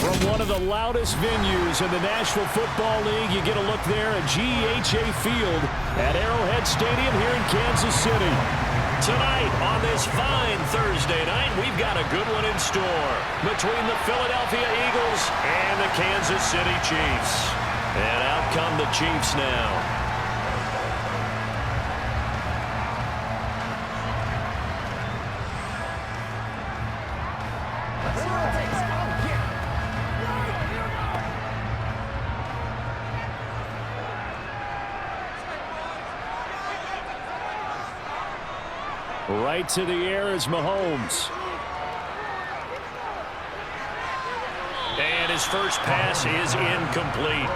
From one of the loudest venues in the National Football League, you get a look there at GEHA Field at Arrowhead Stadium here in Kansas City. Tonight on this fine Thursday night, we've got a good one in store between the Philadelphia Eagles and the Kansas City Chiefs. And out come the Chiefs now. Right to the air is Mahomes. And his first pass is incomplete.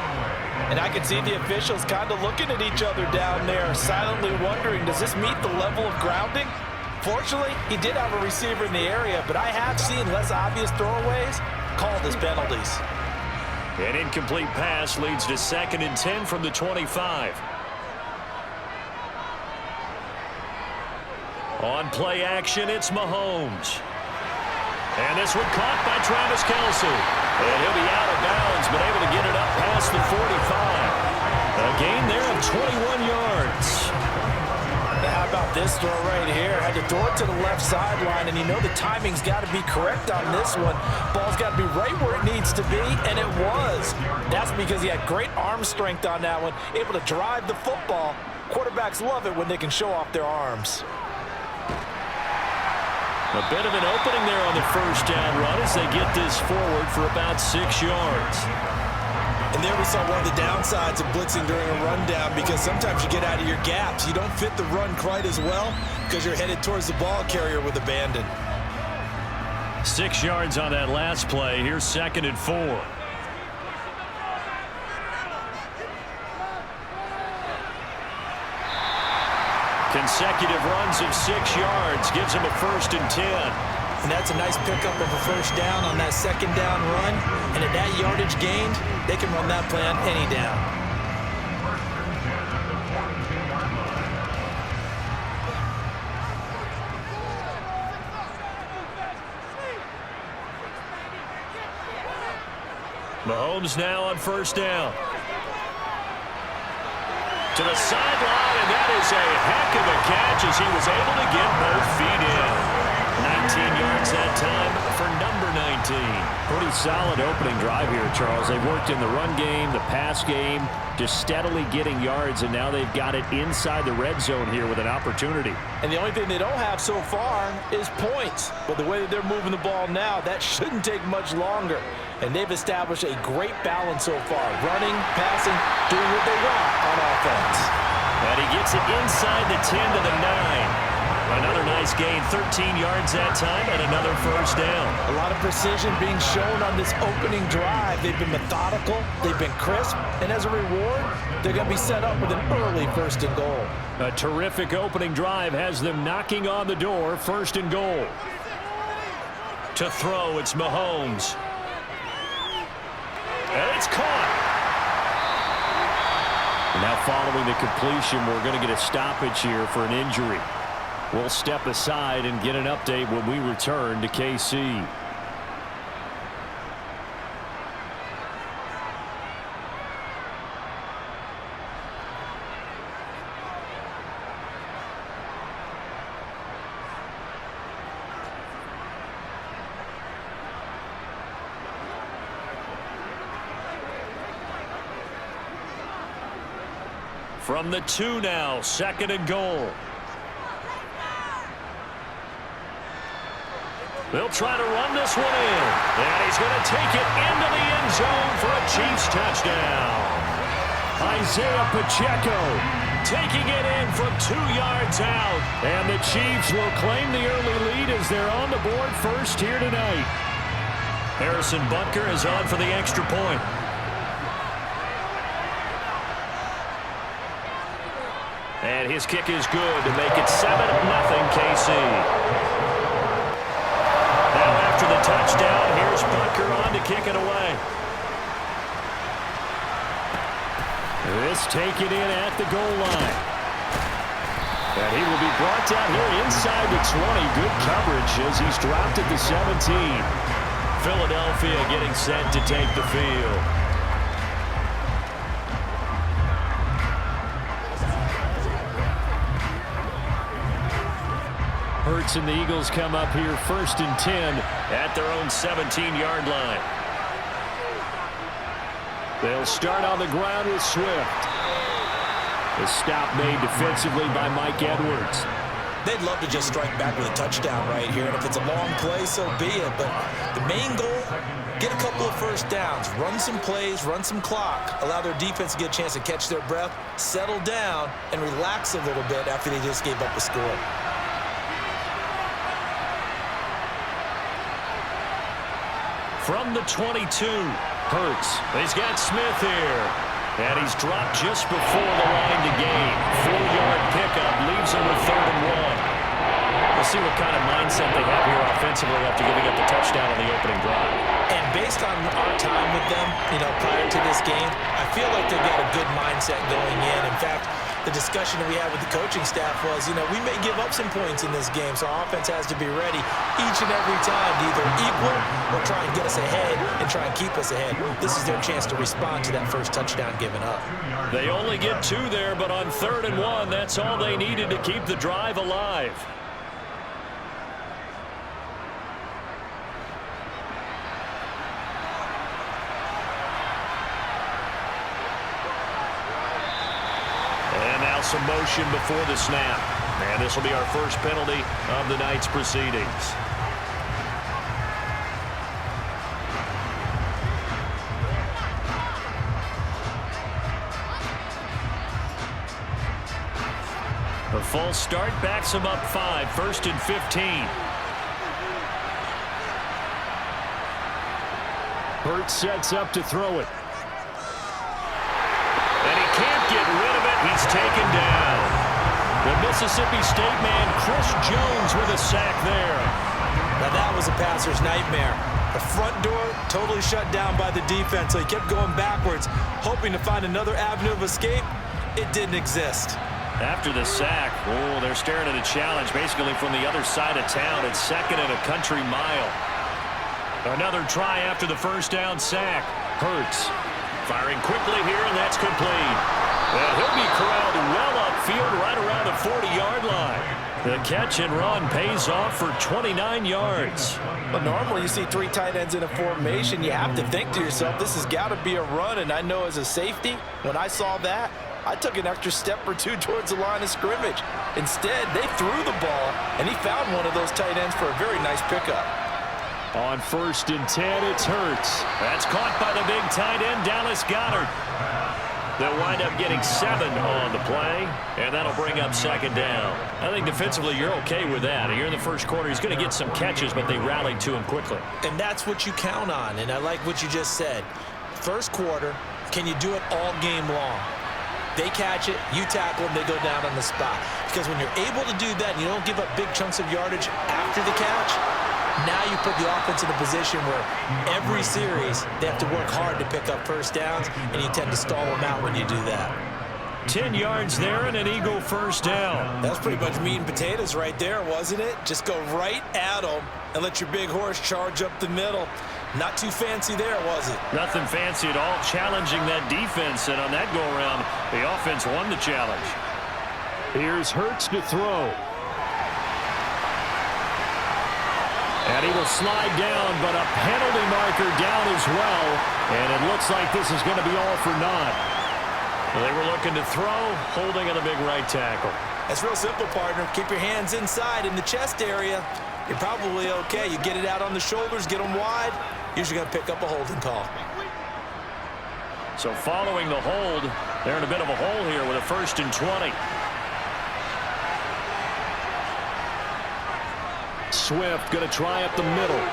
And I can see the officials kind of looking at each other down there, silently wondering, does this meet the level of grounding? Fortunately, he did have a receiver in the area, but I have seen less obvious throwaways called as penalties. An incomplete pass leads to 2nd and 10 from the 25. On play action, it's Mahomes. And this one caught by Travis Kelce. And he'll be out of bounds, but able to get it up past the 45. A gain there of 21 yards. Now how about this throw right here? Had to throw it to the left sideline, and you know the timing's got to be correct on this one. Ball's got to be right where it needs to be, and it was. That's because he had great arm strength on that one, able to drive the football. Quarterbacks love it when they can show off their arms. A bit of an opening there on the first down run as they get this forward for about 6 yards. And there we saw one of the downsides of blitzing during a rundown, because sometimes you get out of your gaps. You don't fit the run quite as well because you're headed towards the ball carrier with abandon. 6 yards on that last play. Here's 2nd and 4. Consecutive runs of 6 yards gives him a 1st and 10. And that's a nice pickup of a first down on that 2nd down run. And at that yardage gained, they can run that play on any down. Mahomes now on 1st down. To the sideline, and that is a heck of a catch as he was able to get both feet in. 19 yards that time for number 19. Pretty solid opening drive here, Charles. They worked in the run game, the pass game, just steadily getting yards, and now they've got it inside the red zone here with an opportunity. And the only thing they don't have so far is points. But the way that they're moving the ball now, that shouldn't take much longer. And they've established a great balance so far. Running, passing, doing what they want on offense. And he gets it inside the 10 to the 9. Another nice gain, 13 yards that time, and another 1st down. A lot of precision being shown on this opening drive. They've been methodical, they've been crisp, and as a reward, they're going to be set up with an early 1st and goal. A terrific opening drive has them knocking on the door, 1st and goal. To throw, it's Mahomes. And it's caught. Now following the completion, we're going to get a stoppage here for an injury. We'll step aside and get an update when we return to KC. From the 2 now, 2nd and goal. They'll try to run this one in. And he's going to take it into the end zone for a Chiefs touchdown. Isaiah Pacheco taking it in from 2 yards out. And the Chiefs will claim the early lead as they're on the board first here tonight. Harrison Butker is on for the extra point. And his kick is good to make it 7-0 KC. Now after the touchdown, here's Butker on to kick it away. This taken in at the goal line. And he will be brought down here inside the 20. Good coverage as he's dropped at the 17. Philadelphia getting set to take the field. Hurts and the Eagles come up here 1st and 10 at their own 17-yard line. They'll start on the ground with Swift. The stop made defensively by Mike Edwards. They'd love to just strike back with a touchdown right here, and if it's a long play, so be it. But the main goal, get a couple of first downs, run some plays, run some clock, allow their defense to get a chance to catch their breath, settle down, and relax a little bit after they just gave up a score. From the 22, Hurts. He's got Smith here. And he's dropped just before the line to gain. 4-yard pickup leaves him with 3rd and 1. We'll see what kind of mindset they have here offensively after giving up the touchdown on the opening drive. And based on our time with them, prior to this game, I feel like they've got a good mindset going in. In fact, the discussion that we had with the coaching staff was, we may give up some points in this game, so our offense has to be ready each and every time to either equal or try and get us ahead and try and keep us ahead. This is their chance to respond to that first touchdown given up. They only get 2 there, but on 3rd and 1, that's all they needed to keep the drive alive. Some motion before the snap. And this will be our first penalty of the night's proceedings. The false start backs him up 5, 1st and 15. Hurts sets up to throw it. And he can't get rid of it. He's taken down. The Mississippi State man, Chris Jones, with a sack there. Now that was a passer's nightmare. The front door totally shut down by the defense, so he kept going backwards, hoping to find another avenue of escape. It didn't exist. After the sack, they're staring at a challenge basically from the other side of town. It's 2nd and a country mile. Another try after the first down sack. Hurts firing quickly here, and that's complete. And he'll be corralled well upfield right around the 40-yard line. The catch and run pays off for 29 yards. But normally you see 3 tight ends in a formation. You have to think to yourself, this has got to be a run. And I know as a safety, when I saw that, I took an extra step or 2 towards the line of scrimmage. Instead, they threw the ball, and he found one of those tight ends for a very nice pickup. On 1st and 10, it's Hurts. That's caught by the big tight end, Dallas Goedert. They'll wind up getting 7 on the play, and that'll bring up 2nd down. I think defensively you're okay with that. Here in the first quarter, he's going to get some catches, but they rallied to him quickly. And that's what you count on, and I like what you just said. First quarter, can you do it all game long? They catch it, you tackle them, they go down on the spot. Because when you're able to do that and you don't give up big chunks of yardage after the catch, now you put the offense in a position where every series they have to work hard to pick up first downs, and you tend to stall them out when you do that. 10 yards there and an Eagle first down. That's pretty much meat and potatoes right there, wasn't it? Just go right at them and let your big horse charge up the middle. Not too fancy there, was it? Nothing fancy at all, challenging that defense, and on that go-around, the offense won the challenge. Here's Hurts to throw. And he will slide down, but a penalty marker down as well. And it looks like this is going to be all for naught. They were looking to throw, holding on the big right tackle. That's real simple, partner. Keep your hands inside in the chest area. You're probably okay. You get it out on the shoulders, get them wide. Usually going to pick up a holding call. So following the hold, they're in a bit of a hole here with a 1st and 20. Swift going to try up the middle.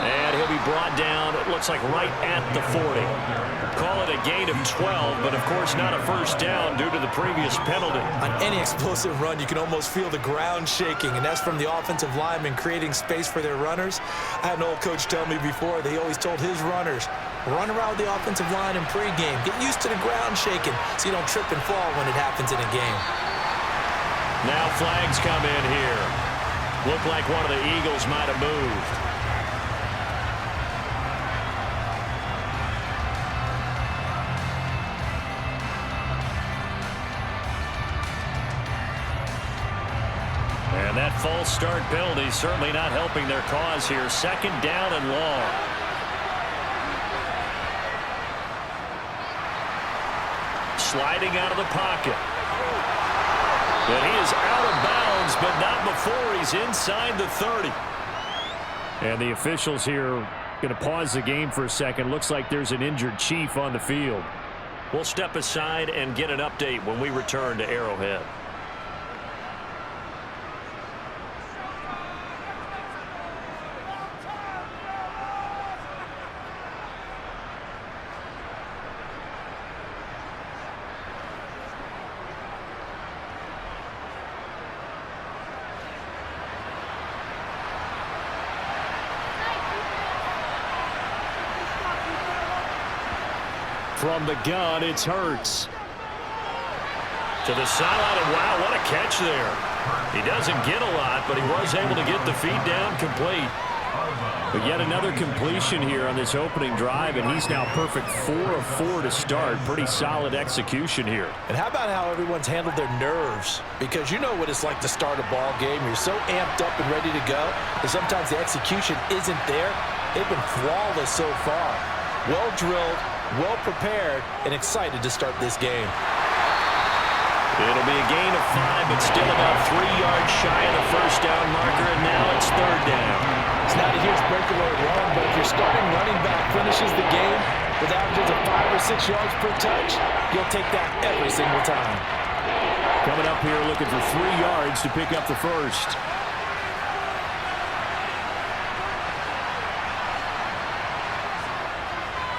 And he'll be brought down, it looks like right at the 40. Call it a gain of 12, but of course not a first down due to the previous penalty. On any explosive run, you can almost feel the ground shaking, and that's from the offensive linemen creating space for their runners. I had an old coach tell me before, they always told his runners, run around the offensive line in pregame. Get used to the ground shaking so you don't trip and fall when it happens in a game. Now flags come in here. Looked like one of the Eagles might have moved. And that false start penalty certainly not helping their cause here. Second down and long. Sliding out of the pocket. And he is out of bounds, but not before he's inside the 30. And the officials here going to pause the game for a second. Looks like there's an injured Chief on the field. We'll step aside and get an update when we return to Arrowhead. From the gun, it's Hurts. To the sideline, and wow, what a catch there. He doesn't get a lot, but he was able to get the feed down complete. But yet another completion here on this opening drive, and he's now perfect 4 of 4 to start. Pretty solid execution here. And how about how everyone's handled their nerves? Because you know what it's like to start a ball game. You're so amped up and ready to go, and sometimes the execution isn't there. They've been flawless so far. Well drilled, well prepared, and excited to start this game. It'll be a gain of 5, but still about 3 yards shy of the first down marker, and now it's third down. It's not a huge breakaway run, but if your starting running back finishes the game with averages of 5 or 6 yards per touch, you'll take that every single time. Coming up here looking for 3 yards to pick up the first.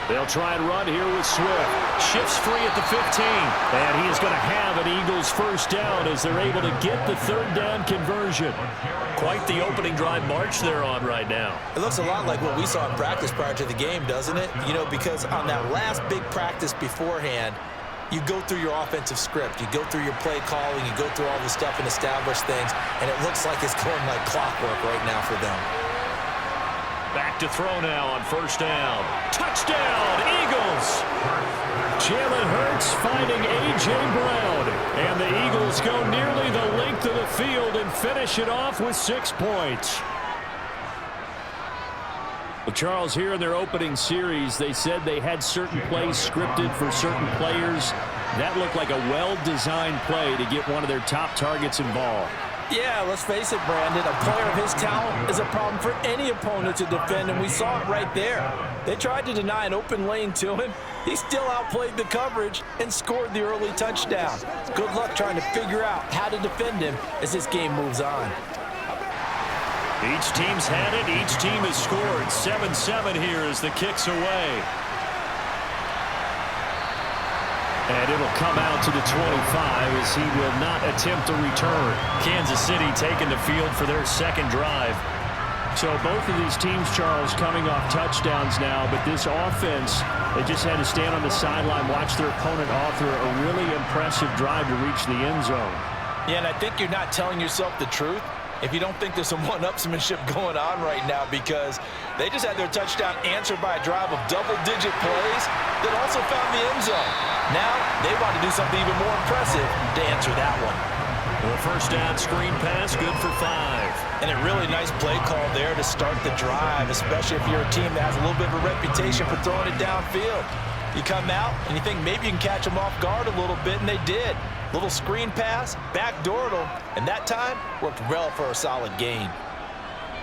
They'll try and run here with Swift. Shifts free at the 15. And he is going to have an Eagles first down as they're able to get the third down conversion. Quite the opening drive march they're on right now. It looks a lot like what we saw in practice prior to the game, doesn't it? You know, because on that last big practice beforehand, you go through your offensive script. You go through your play calling. You go through all the stuff and establish things. And it looks like it's going like clockwork right now for them. Back to throw now on first down. Touchdown, Eagles! Jalen Hurts finding A.J. Brown. And the Eagles go nearly the length of the field and finish it off with 6 points. Well, Charles, here in their opening series, they said they had certain plays scripted for certain players. That looked like a well-designed play to get one of their top targets involved. Yeah, let's face it, Brandon. A player of his talent is a problem for any opponent to defend, and we saw it right there. They tried to deny an open lane to him. He still outplayed the coverage and scored the early touchdown. Good luck trying to figure out how to defend him as this game moves on. Each team's had it. Each team has scored. 7-7 here as the kick's away. And it'll come out to the 25 as he will not attempt a return. Kansas City taking the field for their second drive. So both of these teams, Charles, coming off touchdowns now, but this offense, they just had to stand on the sideline, watch their opponent author a really impressive drive to reach the end zone. Yeah, and I think you're not telling yourself the truth if you don't think there's some one-upsmanship going on right now, because they just had their touchdown answered by a drive of double-digit plays that also found the end zone. Now they want to do something even more impressive to answer that one. Well, first down screen pass, good for 5. And a really nice play call there to start the drive, especially if you're a team that has a little bit of a reputation for throwing it downfield. You come out and you think maybe you can catch them off guard a little bit, and they did. Little screen pass, backdoored them, and that time worked well for a solid gain.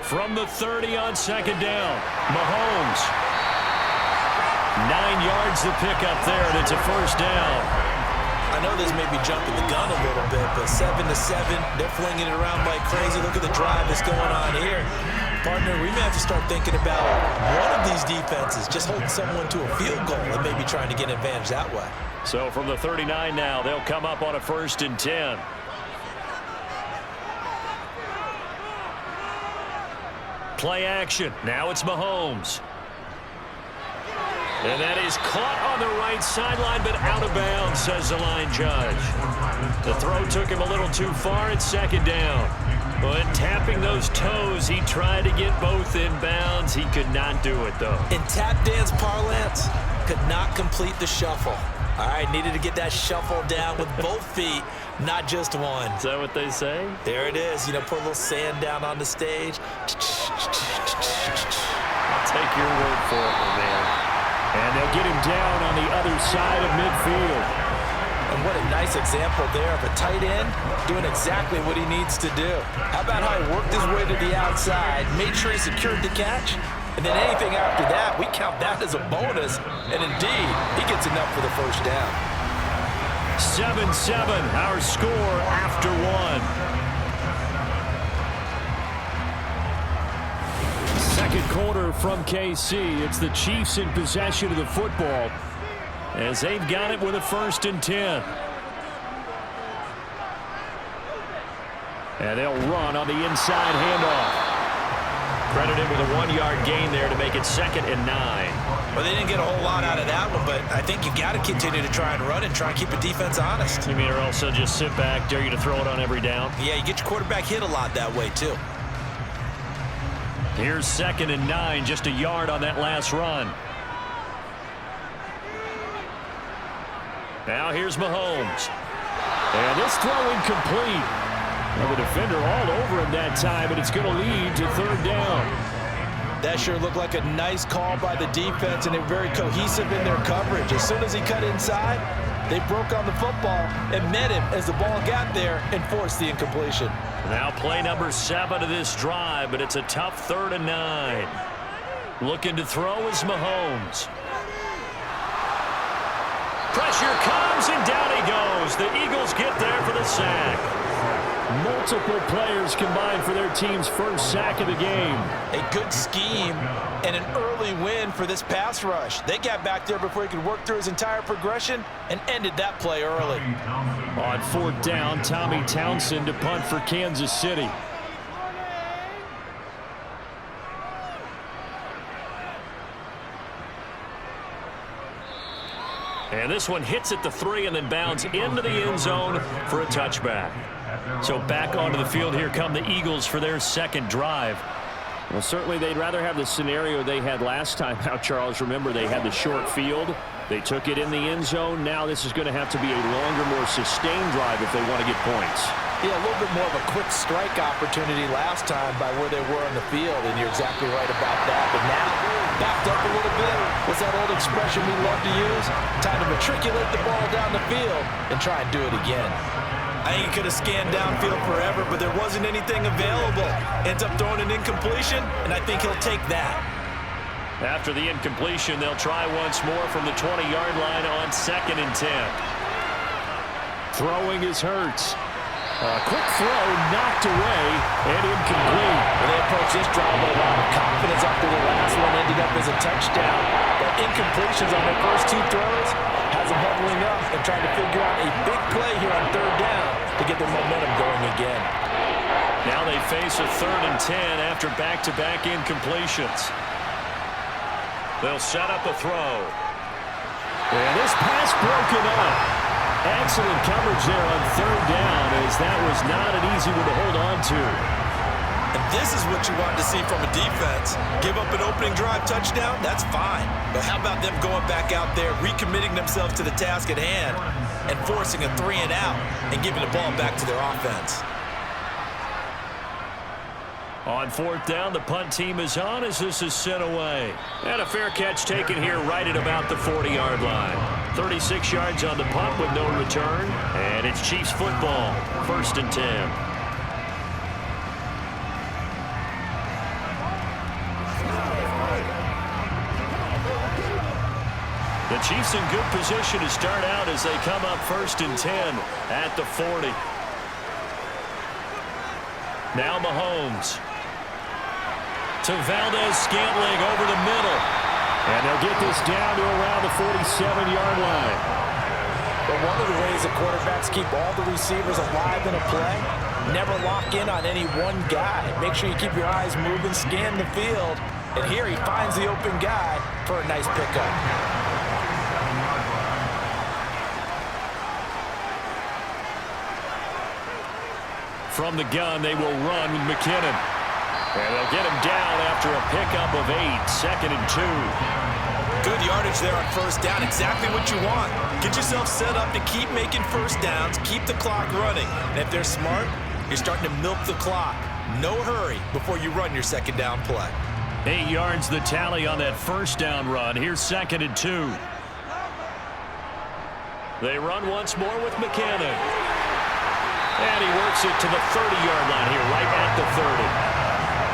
From the 30 on second down, Mahomes. 9 yards to pick up there, and it's a first down. I know this may be jumping the gun a little bit, but 7-7, they're flinging it around like crazy. Look at the drive that's going on here. Partner, we may have to start thinking about one of these defenses just holding someone to a field goal and maybe trying to get an advantage that way. So from the 39 now, they'll come up on a 1st and 10. Play action. Now it's Mahomes. And that is caught on the right sideline, but out of bounds, says the line judge. The throw took him a little too far. It's second down. But tapping those toes, he tried to get both in bounds. He could not do it, though. In tap dance parlance, could not complete the shuffle. All right, needed to get that shuffle down with both feet, not just one. Is that what they say? There it is. You know, put a little sand down on the stage. I'll take your word for it, man. And they'll get him down on the other side of midfield. And what a nice example there of a tight end doing exactly what he needs to do. How about how he worked his way to the outside, made sure he secured the catch, and then anything after that, we count that as a bonus. And indeed, he gets enough for the first down. 7-7, our score after one. Second quarter from KC. It's the Chiefs in possession of the football as they've got it with a 1st and 10. And they'll run on the inside handoff. Credited with a 1-yard gain there to make it 2nd and 9. Well, they didn't get a whole lot out of that one, but I think you've got to continue to try and run and try and keep the defense honest. You mean, or else they'll just sit back, dare you to throw it on every down? Yeah, you get your quarterback hit a lot that way, too. Here's 2nd and 9, just a yard on that last run. Now here's Mahomes. And this throw incomplete. Well, the defender all over him that time, and it's going to lead to 3rd down. That sure looked like a nice call by the defense, and they're very cohesive in their coverage. As soon as he cut inside, they broke on the football and met him as the ball got there and forced the incompletion. Now play number 7 of this drive, but it's a tough 3rd and 9. Looking to throw is Mahomes. Pressure comes, and down he goes. The Eagles get there for the sack. Multiple players combined for their team's first sack of the game. A good scheme and an early win for this pass rush. They got back there before he could work through his entire progression and ended that play early. On 4th down, Tommy Townsend to punt for Kansas City. And this one hits at the 3 and then bounds into the end zone for a touchback. So back onto the field here come the Eagles for their 2nd drive. Well, certainly they'd rather have the scenario they had last time out, Charles. Remember, they had the short field. They took it in the end zone. Now this is going to have to be a longer, more sustained drive if they want to get points. Yeah, a little bit more of a quick strike opportunity last time by where they were on the field, and you're exactly right about that. But now, backed up a little bit. What's that old expression we love to use? Time to matriculate the ball down the field and try and do it again. I think he could have scanned downfield forever, but there wasn't anything available. Ends up throwing an incompletion, and I think he'll take that. After the incompletion, they'll try once more from the 20-yard line on 2nd and 10. Throwing is Hurts. A quick throw knocked away and incomplete. When they approach this drive with a lot of confidence after the last one ended up as a touchdown. But incompletions on their first 2 throws has them huddling up and trying to figure out a big play here on 3rd down to get their momentum going again. Now they face a 3rd and 10 after back-to-back incompletions. They'll set up a throw. And this pass broken up. Excellent coverage there on 3rd down, as that was not an easy one to hold on to. And this is what you want to see from a defense. Give up an opening drive touchdown, that's fine. But how about them going back out there, recommitting themselves to the task at hand, and forcing a 3 and out, and giving the ball back to their offense. On 4th down, the punt team is on as this is sent away. And a fair catch taken here right at about the 40-yard line. 36 yards on the punt with no return. And it's Chiefs football, 1st and 10. The Chiefs in good position to start out as they come up 1st and 10 at the 40. Now Mahomes. To Valdez-Scantling over the middle. And they'll get this down to around the 47-yard line. But one of the ways the quarterbacks keep all the receivers alive in a play, never lock in on any one guy. Make sure you keep your eyes moving, scan the field. And here he finds the open guy for a nice pickup. from the gun, they will run with McKinnon. And they'll get him down after a pickup of 8, 2nd and 2. Good yardage there on first down. Exactly what you want. Get yourself set up to keep making first downs, keep the clock running. And if they're smart, you're starting to milk the clock. No hurry before you run your second down play. 8 yards the tally on that first down run. Here's 2nd and 2. They run once more with McKinnon. And he works it to the 30-yard line here, right at the 30.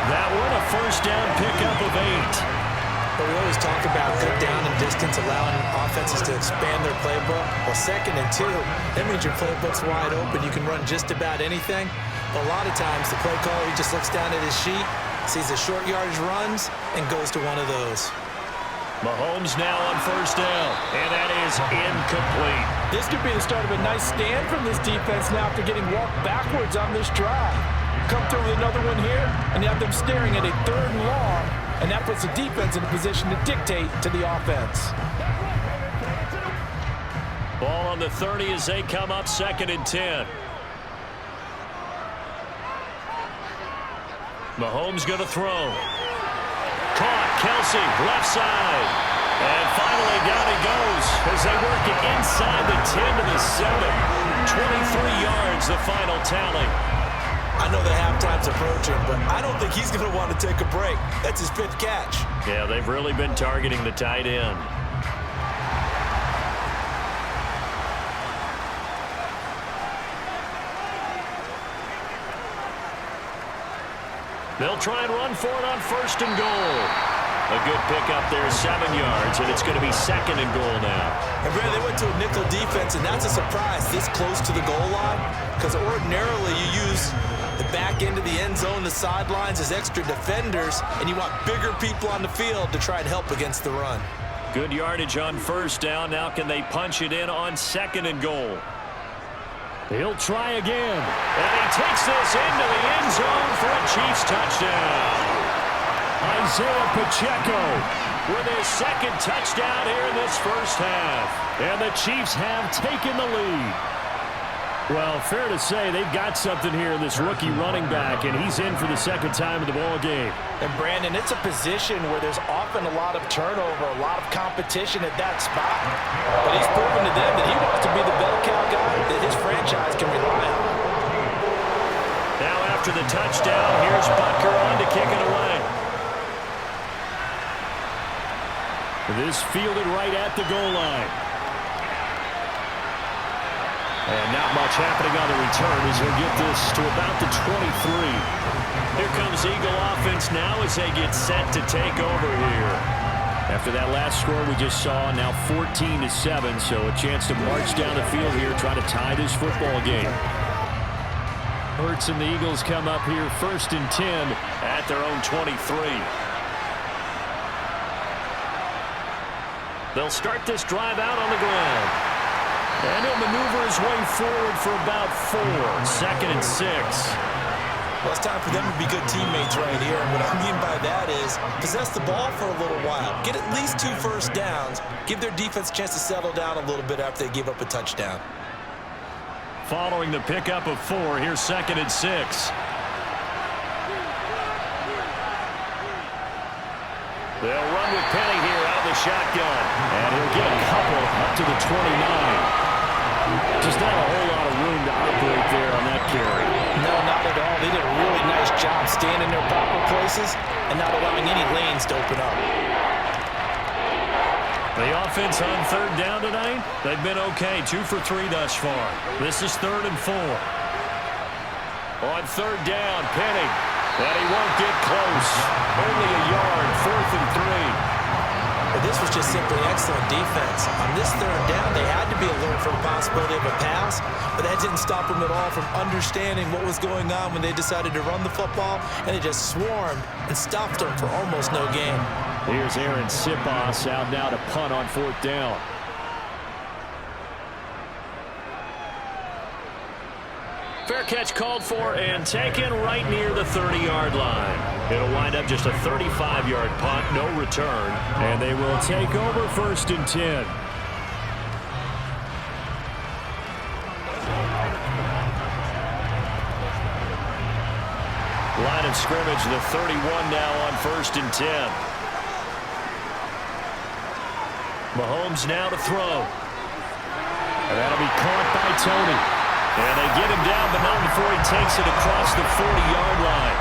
That one, a first down pickup of 8. But we always talk about good down and distance, allowing offenses to expand their playbook. Well, 2nd and 2, that means your playbook's wide open. You can run just about anything. But a lot of times, the play caller, he just looks down at his sheet, sees the short yardage runs, and goes to one of those. Mahomes now on first down, and that is incomplete. This could be the start of a nice stand from this defense now after getting walked backwards on this drive. Come through with another one here, and you have them staring at a 3rd and long, and that puts the defense in a position to dictate to the offense. Ball on the 30 as they come up, 2nd and 10. Mahomes going to throw. Caught, Kelsey, left side. And finally down he goes as they work it inside the 10 to the 7. 23 yards, the final tally. I know the halftime's approaching, but I don't think he's going to want to take a break. That's his 5th catch. Yeah, they've really been targeting the tight end. They'll try and run for it on 1st and goal. A good pickup there, 7 yards, and it's going to be 2nd and goal now. And Brad, they went to a nickel defense, and that's a surprise this close to the goal line, because ordinarily you use the back end of the end zone, the sidelines as extra defenders, and you want bigger people on the field to try and help against the run. Good yardage on first down. Now can they punch it in on 2nd and goal? He'll try again. And he takes this into the end zone for a Chiefs touchdown. Isaiah Pacheco with his 2nd touchdown here in this first half. And the Chiefs have taken the lead. Well, fair to say they've got something here in this rookie running back, and he's in for the 2nd time of the ball game. And Brandon, it's a position where there's often a lot of turnover, a lot of competition at that spot. But he's proven to them that he wants to be the bell cow guy that his franchise can rely on. Now after the touchdown, here's Butker on to kick it away. This fielded right at the goal line. And not much happening on the return as he'll get this to about the 23. Here comes Eagle offense now as they get set to take over here. After that last score we just saw, now 14-7, so a chance to march down the field here, try to tie this football game. Hurts and the Eagles come up here 1st and 10 at their own 23. They'll start this drive out on the ground. And he'll maneuver his way forward for about 4. 2nd and 6. Well, it's time for them to be good teammates right here. And what I mean by that is possess the ball for a little while. Get at least 2 first downs. Give their defense a chance to settle down a little bit after they give up a touchdown. Following the pickup of 4, here's 2nd and 6. They'll run with Penny here out of the shotgun. And he'll get a couple up to the 29. Just not a whole lot of room to operate there on that carry. No, not at all. They did a really nice job staying in their proper places and not allowing any lanes to open up. The offense on 3rd down tonight, they've been okay. 2 for 3 thus far. This is 3rd and 4. On 3rd down, Penny. And he won't get close. Only a yard, 4th and 3. But this was just simply excellent defense. On this 3rd down, they had to be alert for the possibility of a pass, but that didn't stop them at all from understanding what was going on when they decided to run the football, and they just swarmed and stopped them for almost no gain. Here's Aaron Sipos out now to punt on 4th down. Fair catch called for and taken right near the 30-yard line. It'll wind up just a 35-yard punt, no return, and they will take over 1st and 10. of scrimmage, the 31 now on 1st and 10. Mahomes now to throw. And that'll be caught by Tony. And they get him down, but not before he takes it across the 40-yard line.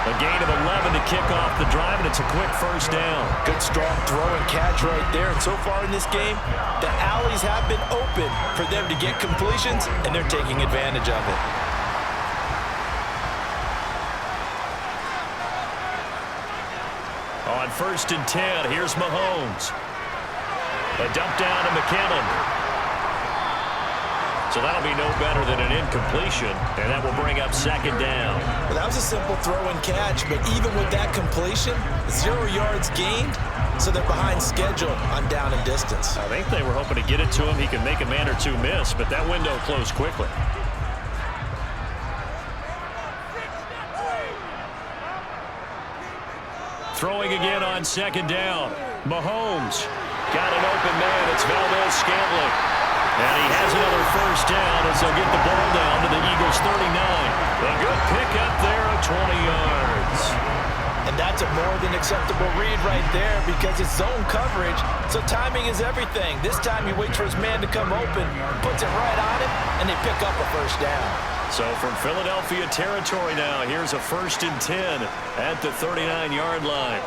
A gain of 11 to kick off the drive, and it's a quick first down. Good, strong throw and catch right there. And so far in this game, the alleys have been open for them to get completions, and they're taking advantage of it. On 1st and 10, here's Mahomes. A dump down to McKinnon. So that'll be no better than an incompletion, and that will bring up 2nd down. Well, that was a simple throw and catch, but even with that completion, 0 yards gained, so they're behind schedule on down and distance. I think they were hoping to get it to him. He can make a man or two miss, but that window closed quickly. Throwing again on 2nd down. Mahomes got an open man. It's Valdez-Scantling. And he has another first down as they'll get the ball down to the Eagles' 39. A good pickup there of 20 yards. And that's a more than acceptable read right there because it's zone coverage, so timing is everything. This time he waits for his man to come open, puts it right on him, and they pick up a first down. So from Philadelphia territory now, here's a 1st and 10 at the 39-yard line.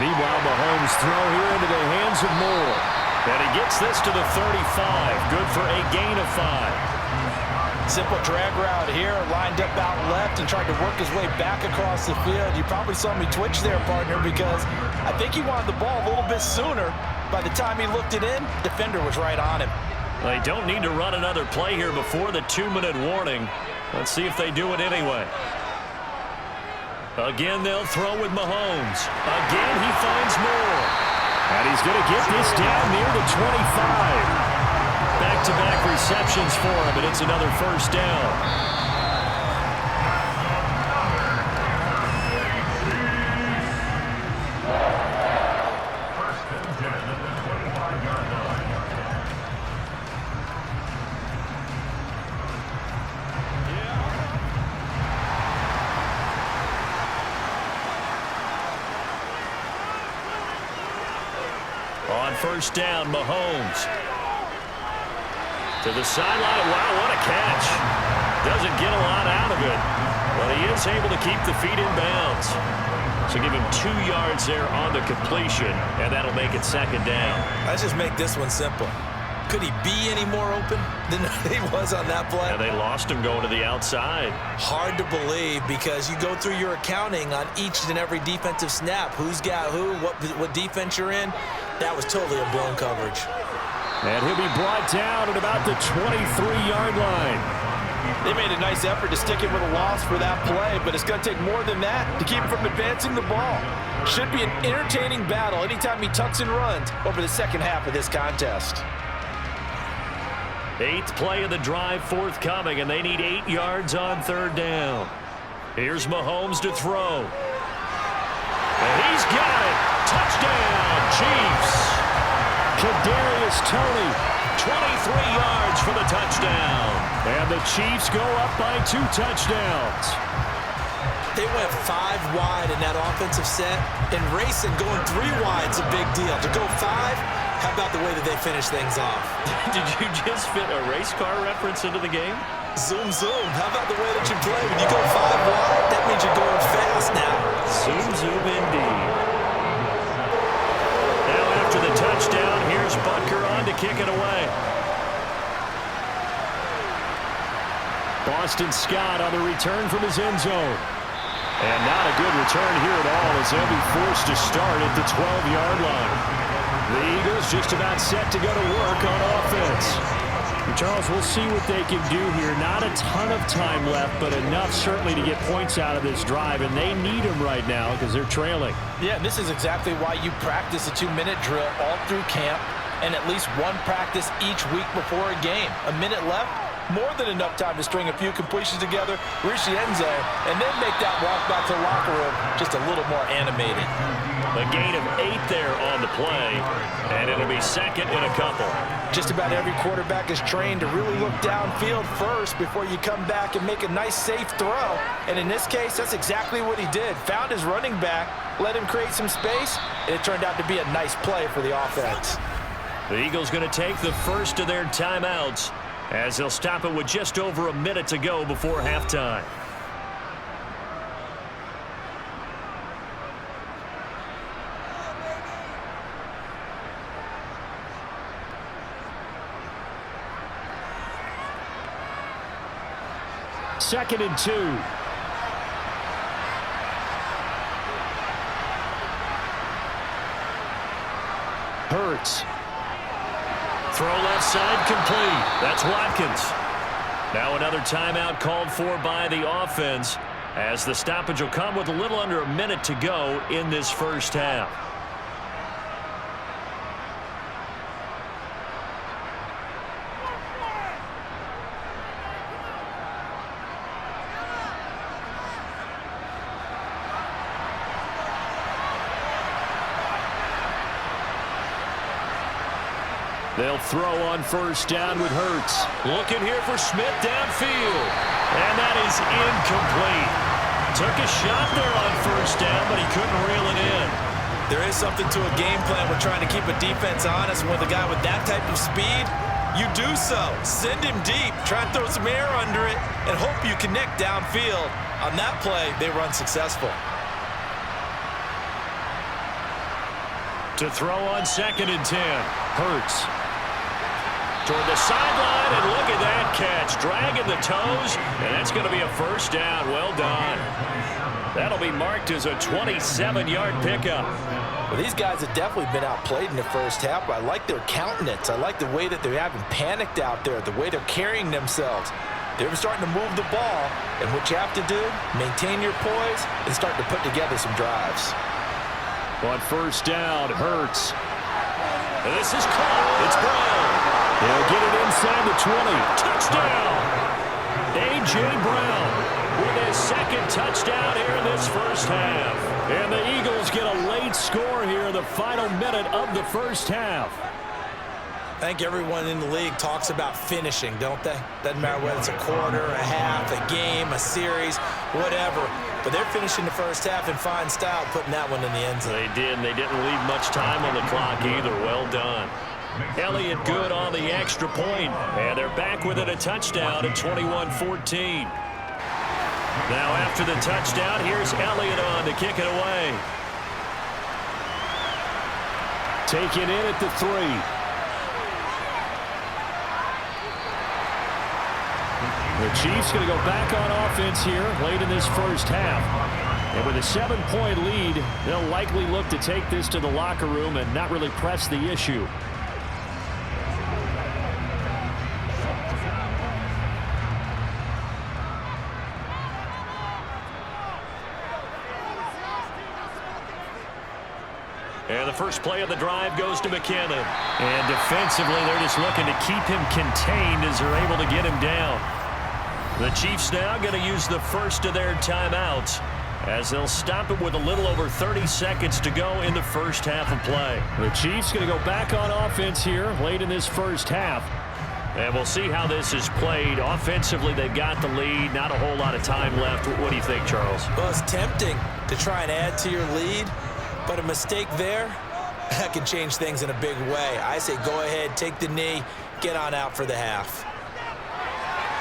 Meanwhile, Mahomes throw here into the hands of Moore. And he gets this to the 35. Good for a gain of 5. Simple drag route here, lined up out left and tried to work his way back across the field. You probably saw me twitch there, partner, because I think he wanted the ball a little bit sooner. By the time he looked it in, defender was right on him. They don't need to run another play here before the 2-minute warning. Let's see if they do it anyway. Again, they'll throw with Mahomes. Again, he finds Moore. And he's going to get this down near the 25. Back-to-back receptions for him, and it's another first down. On 1st down, Mahomes. To the sideline. Wow, what a catch. Doesn't get a lot out of it, but he is able to keep the feet in bounds. So give him 2 yards there on the completion, and that'll make it 2nd down. Let's just make this one simple. Could he be any more open than he was on that play? And they lost him going to the outside. Hard to believe because you go through your accounting on each and every defensive snap. Who's got who, what defense you're in. That was totally a blown coverage. And he'll be brought down at about the 23-yard line. They made a nice effort to stick him with a loss for that play, but it's going to take more than that to keep him from advancing the ball. Should be an entertaining battle anytime he tucks and runs over the second half of this contest. 8th play of the drive forthcoming, and they need 8 yards on 3rd down. Here's Mahomes to throw. And he's got it. Touchdown, Chiefs. Kadarius Toney, 23 yards for the touchdown. And the Chiefs go up by 2 touchdowns. They went 5 wide in that offensive set, and racing going 3 wide's a big deal. To go 5, how about the way that they finish things off? Did you just fit a race car reference into the game? Zoom, zoom. How about the way that you play? When you go 5 wide, that means you're going fast now. Zoom, zoom indeed. Now after the touchdown, here's Butker on to kick it away. Boston Scott on the return from his end zone. And not a good return here at all as they'll be forced to start at the 12-yard line. The Eagles just about set to go to work on offense. Charles, we'll see what they can do here. Not a ton of time left, but enough certainly to get points out of this drive, and they need them right now because they're trailing. Yeah, this is exactly why you practice a 2-minute drill all through camp and at least one practice each week before a game. A minute left, more than enough time to string a few completions together, reach the end zone, and then make that walk back to the locker room just a little more animated. A gain of 8 there on the play, and it'll be second and a couple. Just about every quarterback is trained to really look downfield first before you come back and make a nice, safe throw. And in this case, that's exactly what he did. Found his running back, let him create some space, and it turned out to be a nice play for the offense. The Eagles going to take the first of their timeouts as they'll stop it with just over a minute to go before halftime. Second and 2. Hurts. Throw left side complete. That's Watkins. Now another timeout called for by the offense as the stoppage will come with a little under a minute to go in this first half. They'll throw on first down with Hurts. Looking here for Smith downfield. And that is incomplete. Took a shot there on first down, but he couldn't reel it in. There is something to a game plan. We're trying to keep a defense honest. With a guy with that type of speed, you do so. Send him deep. Try and throw some air under it and hope you connect downfield. On that play, they run successful. To throw on second and 10. Hurts. Toward the sideline, and look at that catch. Dragging the toes, and that's going to be a first down. Well done. That'll be marked as a 27-yard pickup. Well, these guys have definitely been outplayed in the first half, but I like their countenance. I like the way that they haven't panicked out there, the way they're carrying themselves. They're starting to move the ball, and what you have to do, maintain your poise and start to put together some drives. On first down, Hurts. This is caught. It's Brown. They'll get it inside the 20. Touchdown! A.J. Brown with his second touchdown here in this first half. And the Eagles get a late score here in the final minute of the first half. I think everyone in the league talks about finishing, don't they? Doesn't matter whether it's a quarter, a half, a game, a series, whatever. But they're finishing the first half in fine style, putting that one in the end zone. They did, and they didn't leave much time on the clock either. Well done. Elliott good on the extra point, and they're back within a touchdown at 21-14. Now after the touchdown, here's Elliott on to kick it away. Taken in at the 3. The Chiefs going to go back on offense here late in this first half. And with a 7-point lead, they'll likely look to take this to the locker room and not really press the issue. And the first play of the drive goes to McKinnon. And defensively, they're just looking to keep him contained as they're able to get him down. The Chiefs now going to use the first of their timeouts as they'll stop it with a little over 30 seconds to go in the first half of play. The Chiefs going to go back on offense here late in this first half. And we'll see how this is played. Offensively, they've got the lead. Not a whole lot of time left. What do you think, Charles? Well, it's tempting to try and add to your lead, but a mistake there, that can change things in a big way. I say go ahead, take the knee, get on out for the half.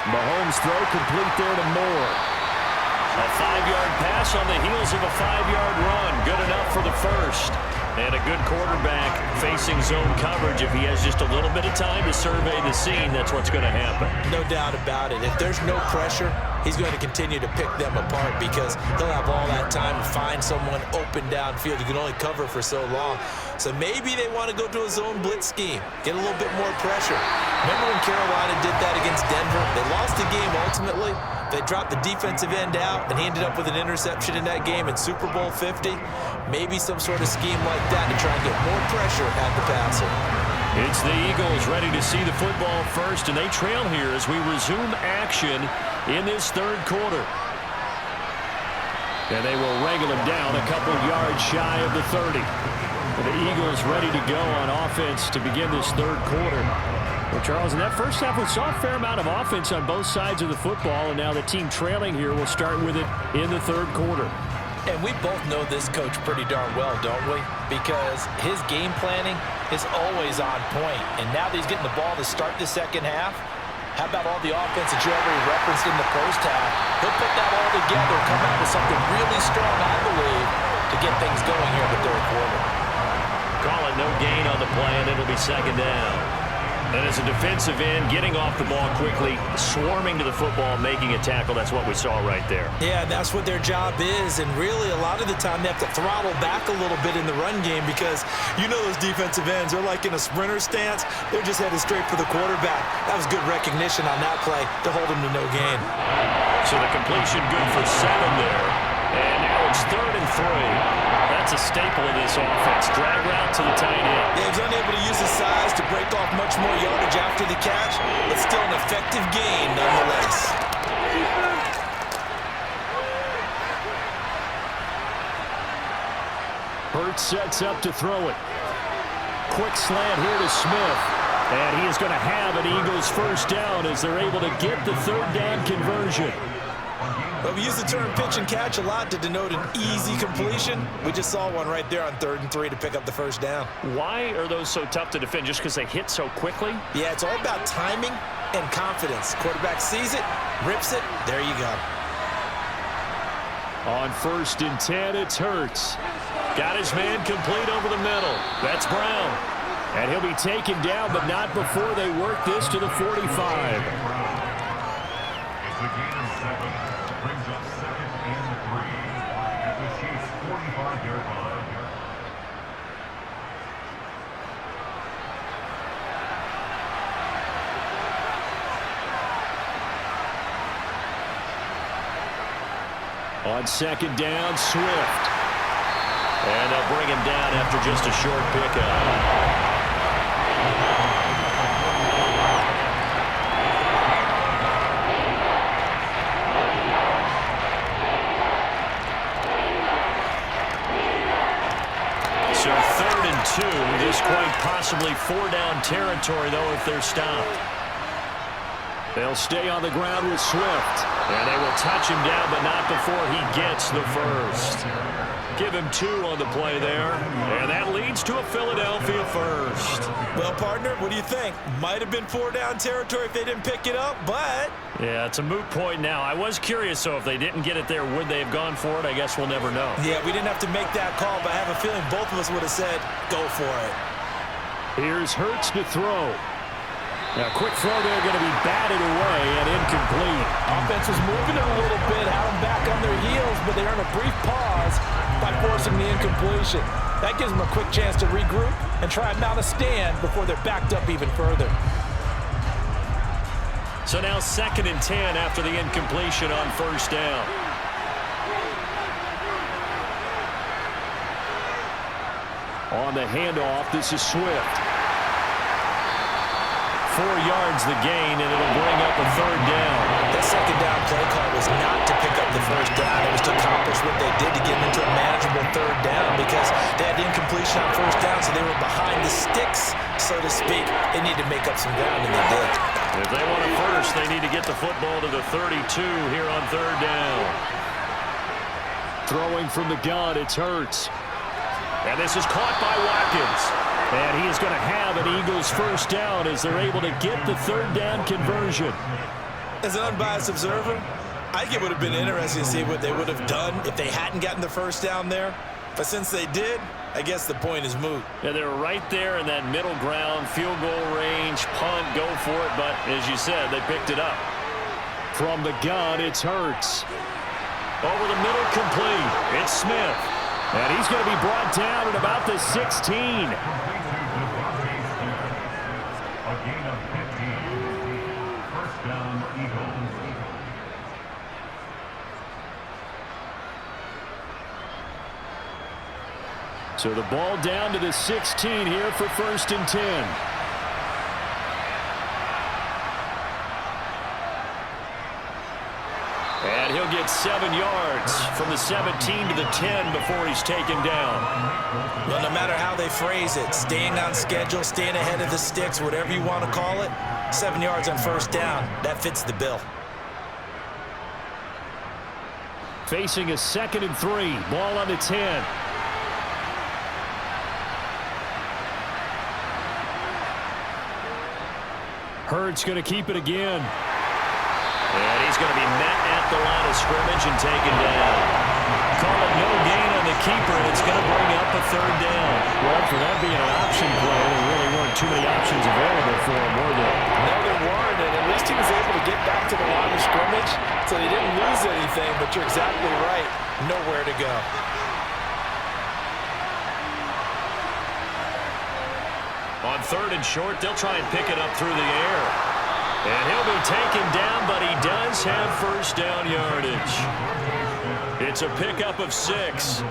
Mahomes throw complete there to Moore. A 5-yard pass on the heels of a 5-yard run. Good enough for the first. And a good quarterback facing zone coverage. If he has just a little bit of time to survey the scene, that's what's going to happen. No doubt about it. If there's no pressure, he's going to continue to pick them apart because he'll have all that time to find someone open downfield. You can only cover for so long. So maybe they want to go to a zone blitz scheme, get a little bit more pressure. Remember when Carolina did that against Denver? They lost the game ultimately. They dropped the defensive end out, and he ended up with an interception in that game in Super Bowl 50. Maybe some sort of scheme like that to try and get more pressure at the passer. It's the Eagles ready to see the football first, and they trail here as we resume action in this third quarter. And they will wrangle him down a couple yards shy of the 30. And the Eagles ready to go on offense to begin this third quarter. Well, Charles, in that first half, we saw a fair amount of offense on both sides of the football, and now the team trailing here will start with it in the third quarter. And we both know this coach pretty darn well, don't we? Because his game planning is always on point. And now that he's getting the ball to start the second half, how about all the offense that you already referenced in the first half? He'll put that all together and come out with something really strong, I believe, to get things going here in the third quarter. Call it no gain on the play, and it'll be second down. And as a defensive end, getting off the ball quickly, swarming to the football, making a tackle, that's what we saw right there. Yeah, that's what their job is, and really a lot of the time they have to throttle back a little bit in the run game because you know those defensive ends, they're like in a sprinter stance. They're just headed straight for the quarterback. That was good recognition on that play to hold him to no gain. So the completion good for 7 there. And now it's 3rd and 3. That's a staple of this offense. Drag route to the tight end. Yeah, he's unable to use his size to break off much more yardage after the catch, but still an effective gain nonetheless. Hurts sets up to throw it. Quick slant here to Smith. And he is going to have an Eagles first down as they're able to get the third down conversion. Well, we use the term pitch and catch a lot to denote an easy completion. We just saw one right there on 3rd and 3 to pick up the first down. Why are those so tough to defend? Just because they hit so quickly? Yeah, it's all about timing and confidence. Quarterback sees it, rips it, there you go. On 1st and 10, it's Hurts. Got his man complete over the middle. That's Brown. And he'll be taken down, but not before they work this to the 45. On 2nd down, Swift. And they'll bring him down after just a short pickup. So 3rd and 2. This quite possibly 4-down territory, though, if they're stopped. They'll stay on the ground with Swift. And they will touch him down, but not before he gets the first. Give him 2 on the play there. And that leads to a Philadelphia first. Well, partner, what do you think? Might have been 4-down territory if they didn't pick it up, but... Yeah, it's a moot point now. I was curious, so if they didn't get it there, would they have gone for it? I guess we'll never know. Yeah, we didn't have to make that call, but I have a feeling both of us would have said, go for it. Here's Hurts to throw. Now, quick throw there, going to be batted away and incomplete. Offense was moving it a little bit, had them back on their heels, but they earned a brief pause by forcing the incompletion. That gives them a quick chance to regroup and try and mount a stand before they're backed up even further. So now 2nd and 10 after the incompletion on 1st down. On the handoff, this is Swift. 4 yards the gain, and it'll bring up a 3rd down. That 2nd down play call was not to pick up the first down. It was to accomplish what they did to get into a manageable 3rd down because they had incompletion on 1st down, so they were behind the sticks, so to speak. They needed to make up some ground, and they did. If they want it first, they need to get the football to the 32 here on 3rd down. Throwing from the gun, it's Hurts. And this is caught by Watkins. And he is going to have an Eagles first down as they're able to get the 3rd down conversion. As an unbiased observer, I think it would have been interesting to see what they would have done if they hadn't gotten the first down there. But since they did, I guess the point is moot. Yeah, they're right there in that middle ground, field goal range, punt, go for it. But as you said, they picked it up. From the gun, it's Hurts. Over the middle, complete. It's Smith. And he's going to be brought down at about the 16. So the ball down to the 16 here for 1st and 10. gets 7 yards from the 17 to the 10 before he's taken down. Well, no matter how they phrase it, staying on schedule, staying ahead of the sticks, whatever you want to call it, 7 yards on first down, that fits the bill. Facing a 2nd and 3. Ball on the 10. Hurts going to keep it again. And he's going to be met at the line of scrimmage and taken down. Call it no gain on the keeper, and it's going to bring up a 3rd down. Well, for that being an option play, there really weren't too many options available for him, were there? No, there weren't, and at least he was able to get back to the line of scrimmage, so they didn't lose anything, but you're exactly right. Nowhere to go. On 3rd and short, they'll try and pick it up through the air. And he'll be taken down, but he does have first down yardage. It's a pickup of 6.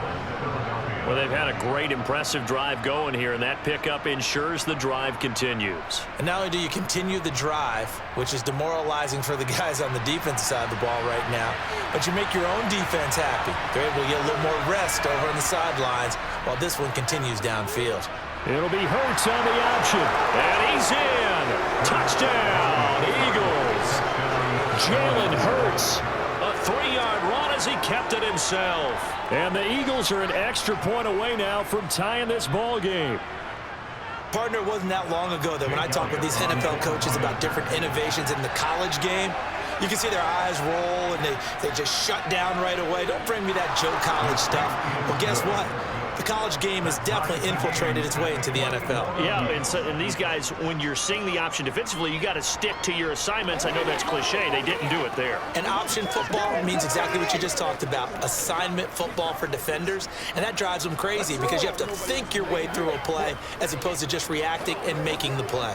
Well, they've had a great, impressive drive going here, and that pickup ensures the drive continues. And not only do you continue the drive, which is demoralizing for the guys on the defensive side of the ball right now, but you make your own defense happy. They're able to get a little more rest over on the sidelines while this one continues downfield. It'll be Hurts on the option. And he's in. Touchdown, Eagles. Jalen Hurts. A 3-yard run as he kept it himself. And the Eagles are an extra point away now from tying this ball game. Partner, it wasn't that long ago that when I talk with these NFL coaches about different innovations in the college game, you can see their eyes roll and they just shut down right away. Don't bring me that Joe College stuff. Well, guess what? The college game has definitely infiltrated its way into the NFL. Yeah, and these guys, when you're seeing the option defensively, you got to stick to your assignments. I know that's cliche. They didn't do it there. And option football means exactly what you just talked about, assignment football for defenders, and that drives them crazy because you have to think your way through a play as opposed to just reacting and making the play.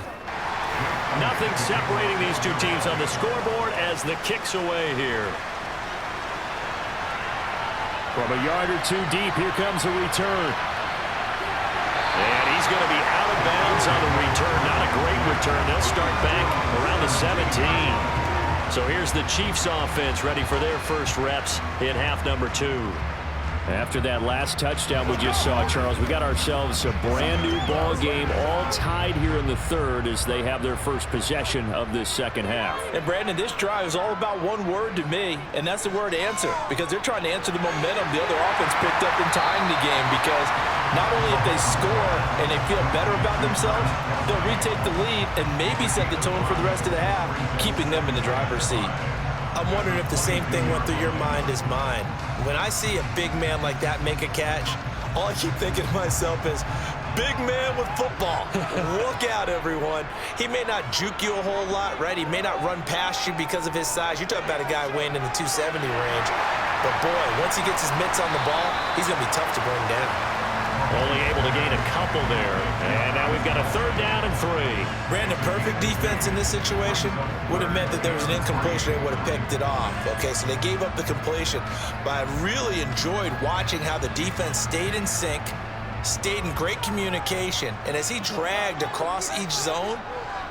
Nothing separating these two teams on the scoreboard as the kick's away here. From a yard or 2 deep, here comes a return. And he's going to be out of bounds on the return. Not a great return. They'll start back around the 17. So here's the Chiefs offense ready for their first reps in half number 2. After that last touchdown we just saw, Charles, we got ourselves a brand new ball game, all tied here in the 3rd as they have their first possession of this second half. And Brandon, this drive is all about one word to me, and that's the word answer, because they're trying to answer the momentum the other offense picked up in tying the game, because not only if they score and they feel better about themselves, they'll retake the lead and maybe set the tone for the rest of the half, keeping them in the driver's seat. I'm wondering if the same thing went through your mind as mine. When I see a big man like that make a catch, all I keep thinking to myself is, big man with football. Look out, everyone. He may not juke you a whole lot, right? He may not run past you because of his size. You're talking about a guy weighing in the 270 range. But, boy, once he gets his mitts on the ball, he's going to be tough to bring down. Only able to gain a couple there. And now we've got a 3rd down and 3. Brandon, perfect defense in this situation would have meant that there was an incompletion. They would have picked it off. Okay, so they gave up the completion. But I really enjoyed watching how the defense stayed in sync, stayed in great communication. And as he dragged across each zone,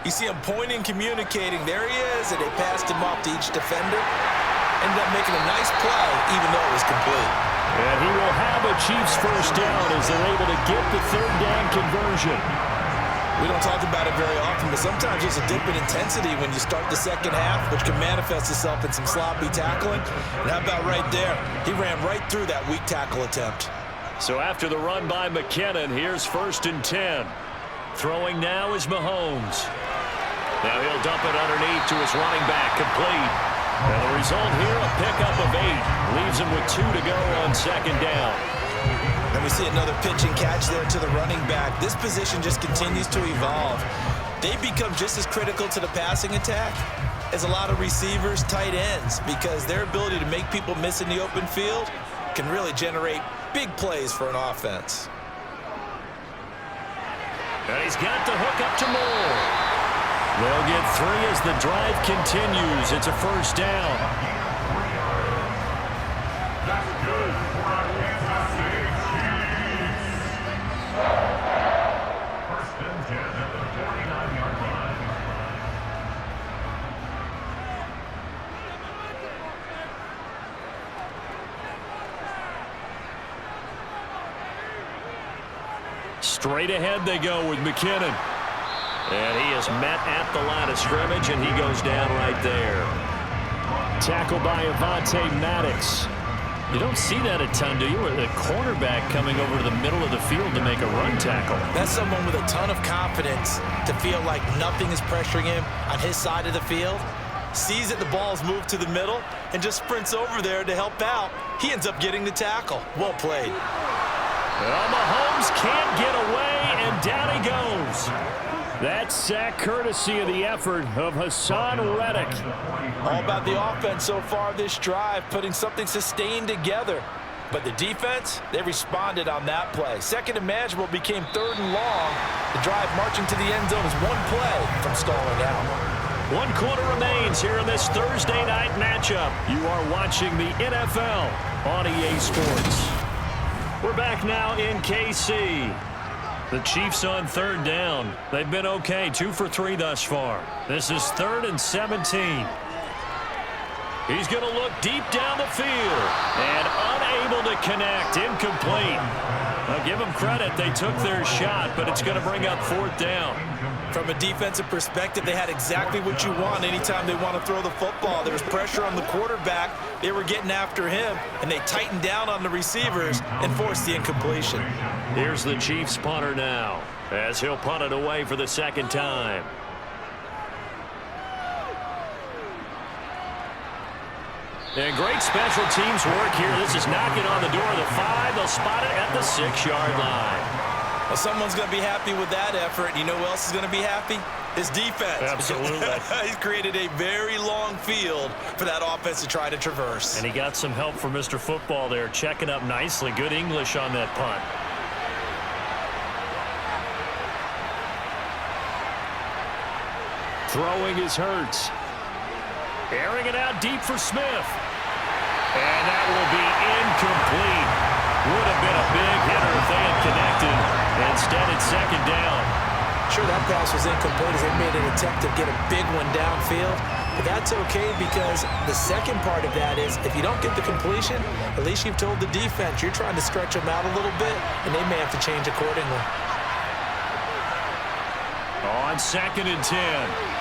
you see him pointing, communicating. There he is, and they passed him off to each defender. Ended up making a nice play, even though it was complete. And he will have a Chiefs first down as they're able to get the 3rd down conversion. We don't talk about it very often, but sometimes there's a dip in intensity when you start the second half, which can manifest itself in some sloppy tackling. And how about right there? He ran right through that weak tackle attempt. So after the run by McKinnon, here's 1st and 10. Throwing now is Mahomes. Now he'll dump it underneath to his running back, complete. And the result here, a pickup of 8. Leaves him with 2 to go on 2nd down. And we see another pitch and catch there to the running back. This position just continues to evolve. They become just as critical to the passing attack as a lot of receivers, tight ends, because their ability to make people miss in the open field can really generate big plays for an offense. And he's got the hook up to Moore. They'll get 3 as the drive continues. It's a first down. Straight ahead they go with McKinnon. And he is met at the line of scrimmage, and he goes down right there. Tackled by Avonte Maddox. You don't see that a ton, do you? With a cornerback coming over to the middle of the field to make a run tackle. That's someone with a ton of confidence to feel like nothing is pressuring him on his side of the field. Sees that the ball's moved to the middle and just sprints over there to help out. He ends up getting the tackle. Well played. Well, Mahomes can't get away, and down he goes. That sack courtesy of the effort of Hassan Reddick. All about the offense so far this drive, putting something sustained together. But the defense, they responded on that play. Second and manageable became third and long. The drive marching to the end zone is one play from stalling out. 1 quarter remains here in this Thursday night matchup. You are watching the NFL on EA Sports. We're back now in KC. The Chiefs on third down. They've been okay, 2 for 3 thus far. This is 3rd and 17. He's going to look deep down the field and unable to connect. Incomplete. I'll give them credit. They took their shot, but it's going to bring up 4th down. From a defensive perspective, they had exactly what you want anytime they want to throw the football. There was pressure on the quarterback. They were getting after him, and they tightened down on the receivers and forced the incompletion. Here's the Chiefs punter now, as he'll punt it away for the 2nd time. And great special teams work here. This is knocking on the door of the 5. They'll spot it at the 6-yard line. Well, someone's going to be happy with that effort. You know who else is going to be happy? His defense. Absolutely. He's created a very long field for that offense to try to traverse. And he got some help from Mr. Football there, checking up nicely. Good English on that punt. Throwing is Hurts. Airing it out deep for Smith. And that will be incomplete. Would have been a big hitter if they had connected. Instead, it's 2nd down. Sure, that pass was incomplete as they made an attempt to get a big one downfield. But that's okay because the second part of that is if you don't get the completion, at least you've told the defense you're trying to stretch them out a little bit, and they may have to change accordingly. On 2nd and 10,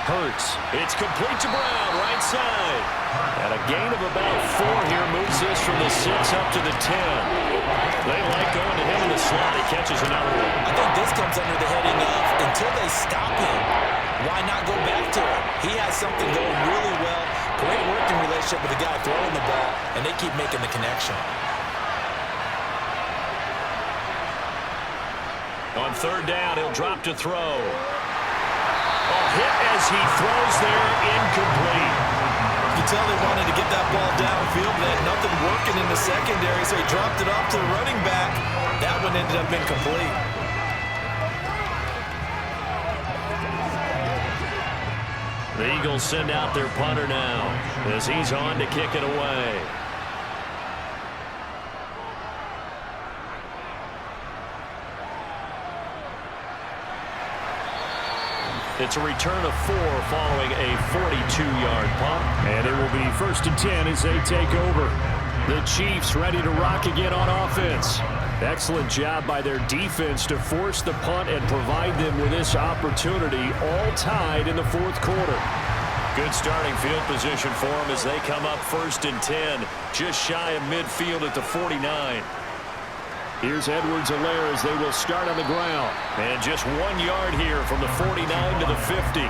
Hurts. It's complete to Brown, right side. And a gain of about 4 here moves this from the 6 up to the 10. They like going to him in the slot. He catches another one. I think this comes under the heading of until they stop him, why not go back to it? He has something going really well. Great working relationship with the guy throwing the ball, and they keep making the connection. On 3rd down, he'll drop to throw. Hit as he throws there, incomplete. You can tell they wanted to get that ball downfield, but they had nothing working in the secondary, so he dropped it off to the running back. That one ended up incomplete. The Eagles send out their punter now as he's on to kick it away. It's a return of 4 following a 42-yard punt. And it will be 1st and 10 as they take over. The Chiefs ready to rock again on offense. Excellent job by their defense to force the punt and provide them with this opportunity, all tied in the 4th quarter. Good starting field position for them as they come up 1st and 10, just shy of midfield at the 49. Here's Edwards-Helaire as they will start on the ground. And just 1 yard here from the 49 to the 50.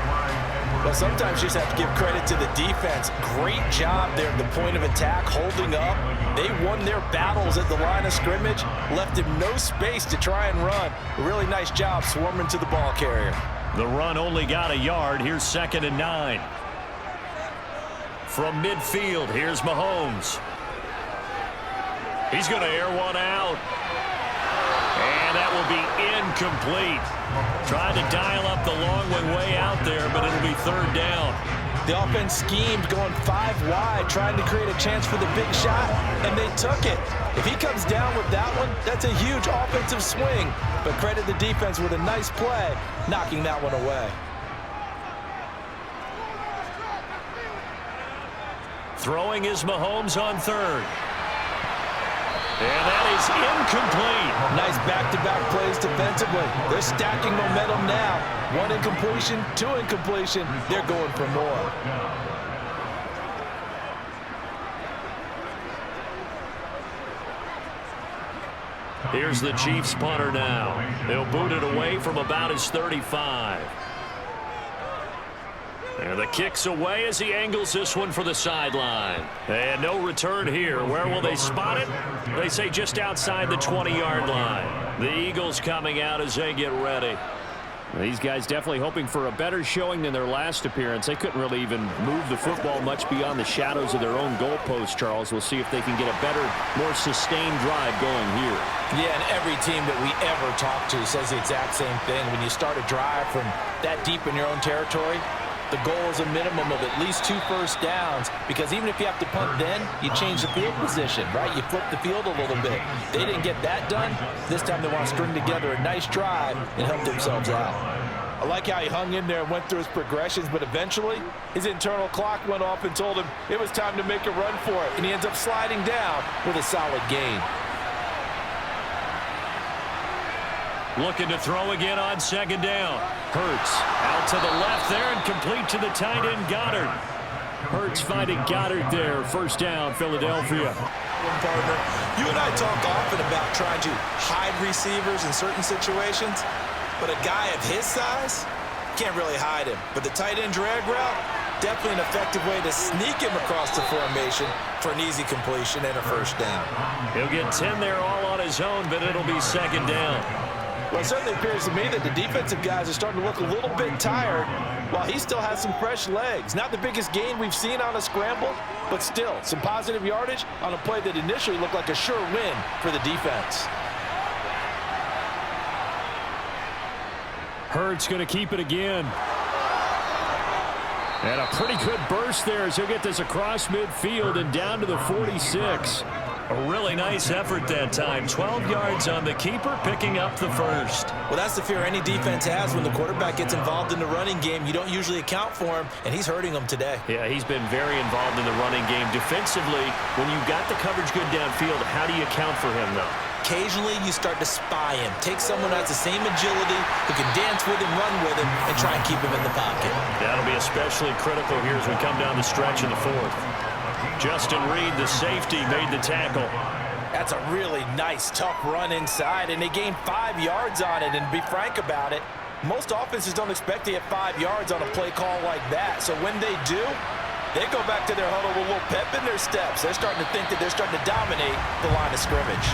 Well, sometimes you just have to give credit to the defense. Great job there at the point of attack, holding up. They won their battles at the line of scrimmage, left him no space to try and run. A really nice job swarming to the ball carrier. The run only got a yard. Here's 2nd and 9. From midfield, here's Mahomes. He's going to air one out. And that will be incomplete. Tried to dial up the long one way out there, but it'll be 3rd down. The offense schemed going 5 wide, trying to create a chance for the big shot, and they took it. If he comes down with that one, that's a huge offensive swing. But credit the defense with a nice play, knocking that one away. Throwing is Mahomes on 3rd. And that is incomplete. Nice back-to-back plays defensively. They're stacking momentum now. 1 incompletion, 2 incompletion. They're going for more. Here's the Chiefs punter now. They'll boot it away from about his 35. And the kick's away as he angles this one for the sideline. And no return here. Where will they spot it? They say just outside the 20-yard line. The Eagles coming out as they get ready. These guys definitely hoping for a better showing than their last appearance. They couldn't really even move the football much beyond the shadows of their own goalpost, Charles. We'll see if they can get a better, more sustained drive going here. Yeah, and every team that we ever talk to says the exact same thing. When you start a drive from that deep in your own territory, the goal is a minimum of at least 2 first downs, because even if you have to punt then, you change the field position, right? You flip the field a little bit. They didn't get that done. This time they want to string together a nice drive and help themselves out. I like how he hung in there and went through his progressions, but eventually his internal clock went off and told him it was time to make a run for it, and he ends up sliding down with a solid gain. Looking to throw again on 2nd down. Hurts out to the left there and complete to the tight end Goddard. Hurts finding Goddard there. 1st down, Philadelphia. Partner, you and I talk often about trying to hide receivers in certain situations, but a guy of his size can't really hide him. But the tight end drag route, definitely an effective way to sneak him across the formation for an easy completion and a 1st down. He'll get 10 there all on his own, but it'll be 2nd down. Well, it certainly appears to me that the defensive guys are starting to look a little bit tired while he still has some fresh legs. Not the biggest gain we've seen on a scramble, but still some positive yardage on a play that initially looked like a sure win for the defense. Hurts going to keep it again. And a pretty good burst there as he'll get this across midfield and down to the 46. A really nice effort that time. 12 yards on the keeper, picking up the 1st. Well, that's the fear any defense has when the quarterback gets involved in the running game. You don't usually account for him, and he's hurting them today. Yeah, he's been very involved in the running game. Defensively, when you've got the coverage good downfield, how do you account for him, though? Occasionally, you start to spy him. Take someone who has the same agility, who can dance with him, run with him, and try and keep him in the pocket. That'll be especially critical here as we come down the stretch in the 4th. Justin Reed, the safety, made the tackle. That's a really nice, tough run inside, and they gained 5 yards on it. And to be frank about it, most offenses don't expect to get 5 yards on a play call like that. So when they do, they go back to their huddle with a little pep in their steps. They're starting to think that they're starting to dominate the line of scrimmage.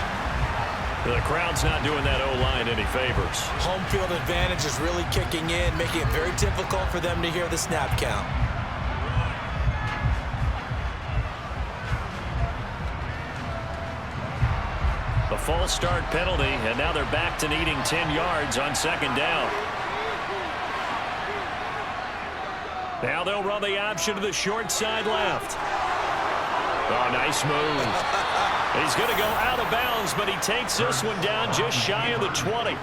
The crowd's not doing that O-line any favors. Home field advantage is really kicking in, making it very difficult for them to hear the snap count. A false start penalty, and now they're back to needing 10 yards on 2nd down. Now they'll run the option to the short side left. Oh, nice move. He's going to go out of bounds, but he takes this one down just shy of the 20.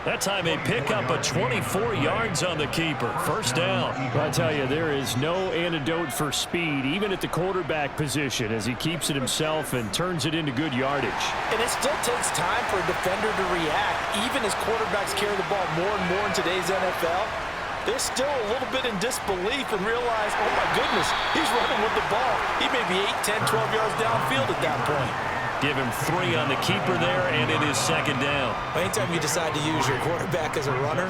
That time they pick up a 24 yards on the keeper. 1st down. I tell you, there is no antidote for speed, even at the quarterback position, as he keeps it himself and turns it into good yardage. And it still takes time for a defender to react. Even as quarterbacks carry the ball more and more in today's NFL, they're still a little bit in disbelief and realize, oh my goodness, he's running with the ball. He may be 8, 10, 12 yards downfield at that point. Give him 3 on the keeper there, and it is 2nd down. Anytime you decide to use your quarterback as a runner,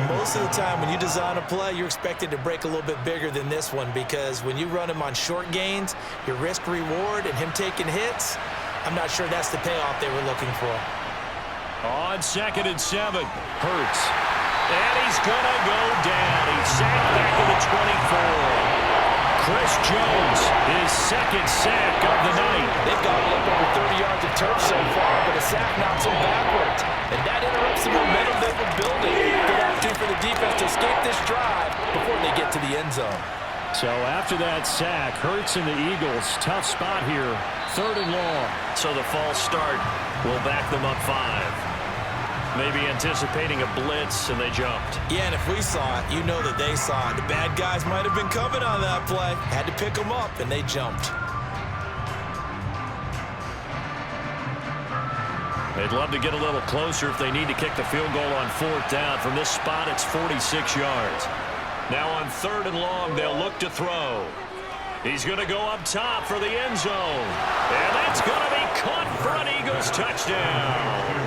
most of the time when you design a play, you're expected to break a little bit bigger than this one, because when you run him on short gains, your risk-reward and him taking hits, I'm not sure that's the payoff they were looking for. On 2nd and 7, Hurts. And he's going to go down. He's sacked back to the 24. Chris Jones, his 2nd sack of the night. They've got up over 30 yards of turf so far, but a sack knocks them backwards. And that interrupts the momentum they were building. Good opportunity for the defense to escape this drive before they get to the end zone. So after that sack, Hurts and the Eagles, tough spot here. 3rd and long. So the false start will back them up 5. Maybe anticipating a blitz, and they jumped. Yeah, and if we saw it, you know that they saw it. The bad guys might have been coming on that play. Had to pick them up, and they jumped. they'd love to get a little closer if they need to kick the field goal on 4th down. From this spot, it's 46 yards. Now on 3rd and long, they'll look to throw. He's going to go up top for the end zone. And that's going to be caught for an Eagles touchdown.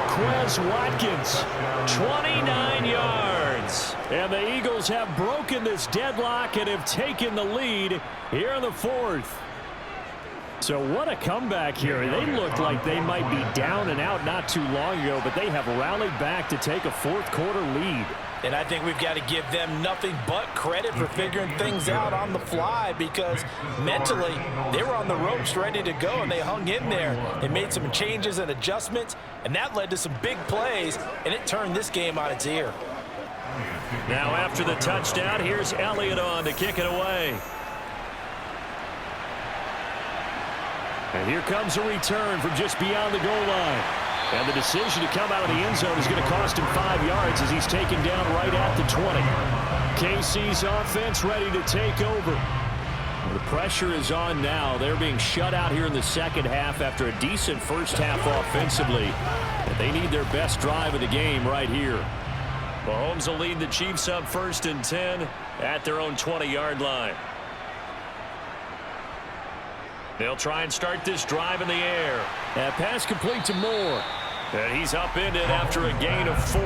Quez Watkins, 29 yards. And the Eagles have broken this deadlock and have taken the lead here in the 4th. So what a comeback here. They looked like they might be down and out not too long ago, but they have rallied back to take a 4th quarter lead. And I think we've got to give them nothing but credit for figuring things out on the fly, because mentally they were on the ropes ready to go, and they hung in there. They made some changes and adjustments, and that led to some big plays, and it turned this game on its ear. Now after the touchdown, here's Elliott on to kick it away. And here comes a return from just beyond the goal line. And the decision to come out of the end zone is going to cost him 5 yards as he's taken down right at the 20. KC's offense ready to take over. The pressure is on now. They're being shut out here in the second half after a decent first half offensively. And they need their best drive of the game right here. Mahomes will lead the Chiefs up 1st and 10 at their own 20-yard line. They'll try and start this drive in the air. That pass complete to Moore. And he's upended after a gain of 4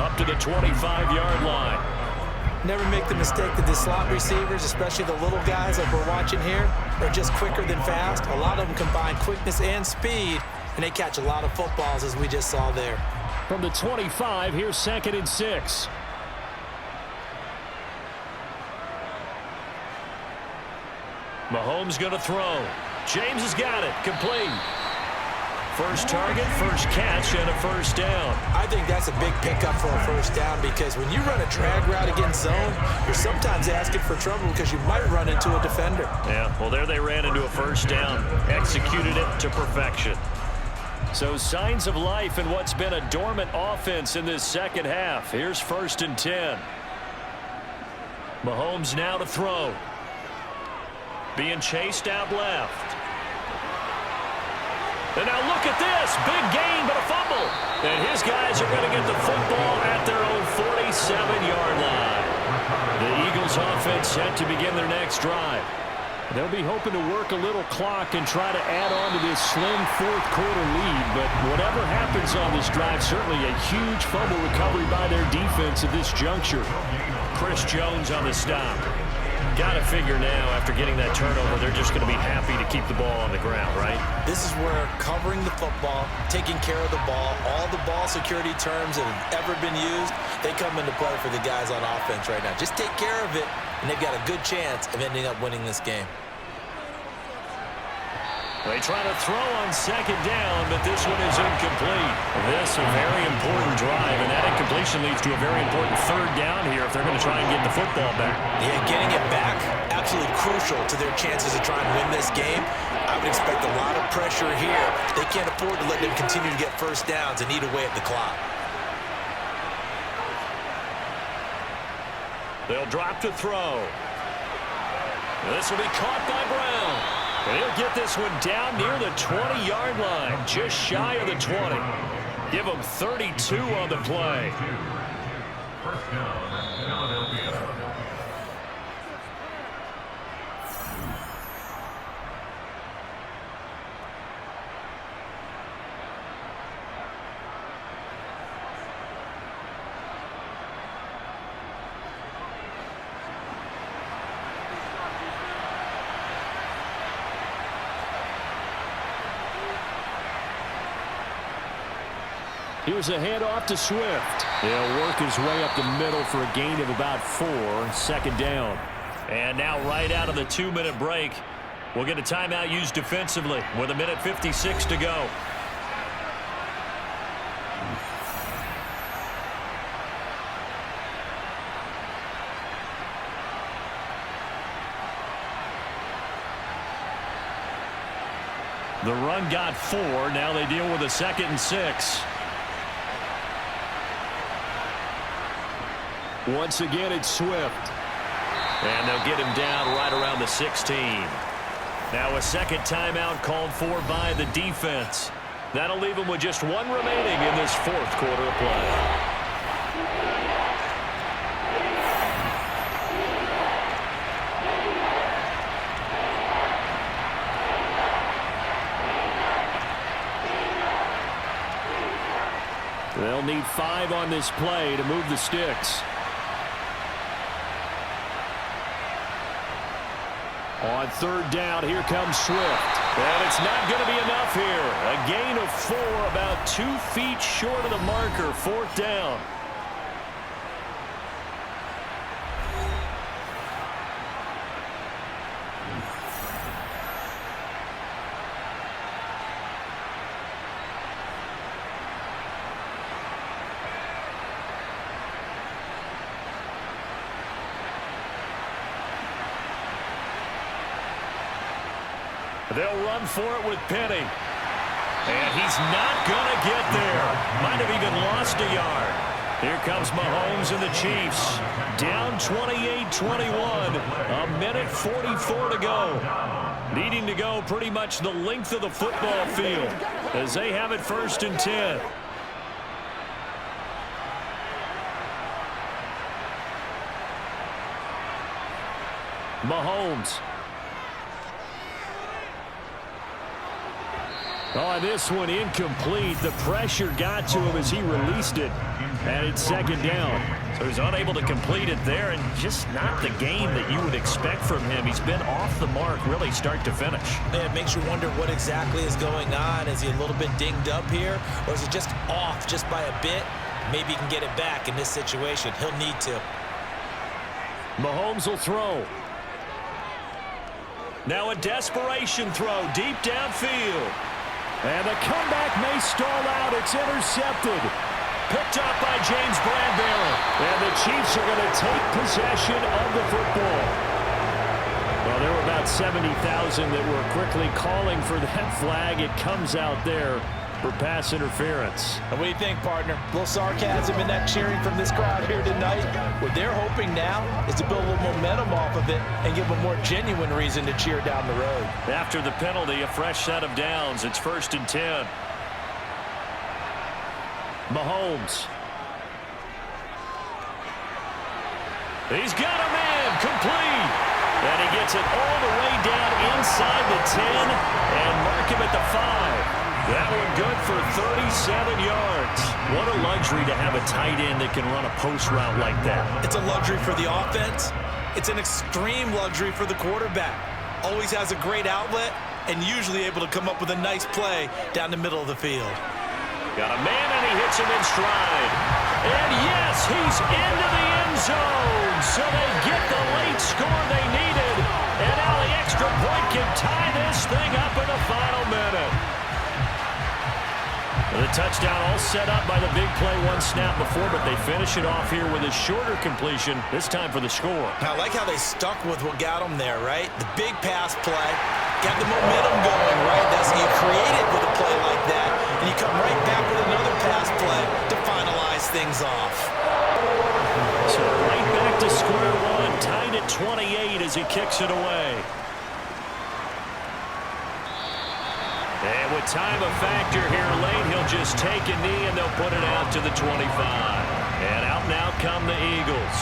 up to the 25-yard line. Never make the mistake that the slot receivers, especially the little guys like we're watching here, are just quicker than fast. A lot of them combine quickness and speed, and they catch a lot of footballs, as we just saw there. From the 25, here's 2nd and 6. Mahomes going to throw. James has got it. Complete. First target, first catch, and a first down. I think that's a big pickup for a first down, because when you run a drag route against zone, you're sometimes asking for trouble because you might run into a defender. Yeah, well, there they ran into a first down. Executed it to perfection. So signs of life in what's been a dormant offense in this second half. Here's 1st and 10. Mahomes now to throw. Being chased out left. And now look at this. Big gain, but a fumble. And his guys are going to get the football at their own 47-yard line. The Eagles offense set to begin their next drive. They'll be hoping to work a little clock and try to add on to this slim 4th quarter lead. But whatever happens on this drive, certainly a huge fumble recovery by their defense at this juncture. Chris Jones on the stop. Got to figure now, after getting that turnover, they're just going to be happy to keep the ball on the ground, right? This is where covering the football, taking care of the ball, all the ball security terms that have ever been used, they come into play for the guys on offense right now. Just take care of it, and they've got a good chance of ending up winning this game. They try to throw on 2nd down, but this one is incomplete. This a very important drive, and that incompletion leads to a very important 3rd down here if they're going to try and get the football back. Yeah, getting it back, absolutely crucial to their chances of trying to win this game. I would expect a lot of pressure here. They can't afford to let them continue to get first downs and eat away at the clock. They'll drop to throw. This will be caught by Brown. And he'll get this one down near the 20-yard line, just shy of the 20. Give him 32 on the play. Here's a handoff to Swift. He'll work his way up the middle for a gain of about 4, 2nd down. And now right out of the 2-minute break, we'll get a timeout used defensively with 1:56 to go. The run got 4. Now they deal with a 2nd and 6. Once again, it's Swift. And they'll get him down right around the 16. Now a second timeout called for by the defense. That'll leave them with just one remaining in this fourth quarter of play. They'll need 5 on this play to move the sticks. On third down, here comes Swift. And it's not going to be enough here. A gain of 4, about 2 feet short of the marker. Fourth down. They'll run for it with Penny. And he's not going to get there. Might have even lost a yard. Here comes Mahomes and the Chiefs. Down 28-21. A minute 44 to go. Needing to go pretty much the length of the football field as they have it 1st and 10. Mahomes. Oh, this one incomplete. The pressure got to him as he released it. And it's 2nd down. So he's unable to complete it there, and just not the game that you would expect from him. He's been off the mark really start to finish. Yeah, it makes you wonder what exactly is going on. Is he a little bit dinged up here, or is it just off just by a bit? Maybe he can get it back in this situation. He'll need to. Mahomes will throw. Now a desperation throw deep downfield. And the comeback may stall out. It's intercepted. Picked up by James Bradbury. And the Chiefs are going to take possession of the football. Well, there were about 70,000 that were quickly calling for that flag. It comes out there for pass interference. And what do you think, partner? A little sarcasm in that cheering from this crowd here tonight. What they're hoping now is to build a little momentum off of it and give them a more genuine reason to cheer down the road. After the penalty, a fresh set of downs. It's 1st and 10. Mahomes. He's got a man complete. And he gets it all the way down inside the 10 and mark him at the 5. That one good for 37 yards. What a luxury to have a tight end that can run a post route like that. It's a luxury for the offense. It's an extreme luxury for the quarterback. Always has a great outlet and usually able to come up with a nice play down the middle of the field. Got a man, and he hits him in stride. And yes, he's into the end zone. So they get the late score they needed. And now the extra point can tie this thing up in the final minute. The touchdown all set up by the big play one snap before, but they finish it off here with a shorter completion, this time for the score. I like how they stuck with what got them there, right? The big pass play, got the momentum going, right? That's you create it with a play like that, and you come right back with another pass play to finalize things off. So right back to square one, tied at 28 as he kicks it away. And with time a factor here late, he'll just take a knee and they'll put it out to the 25. And out now come the Eagles.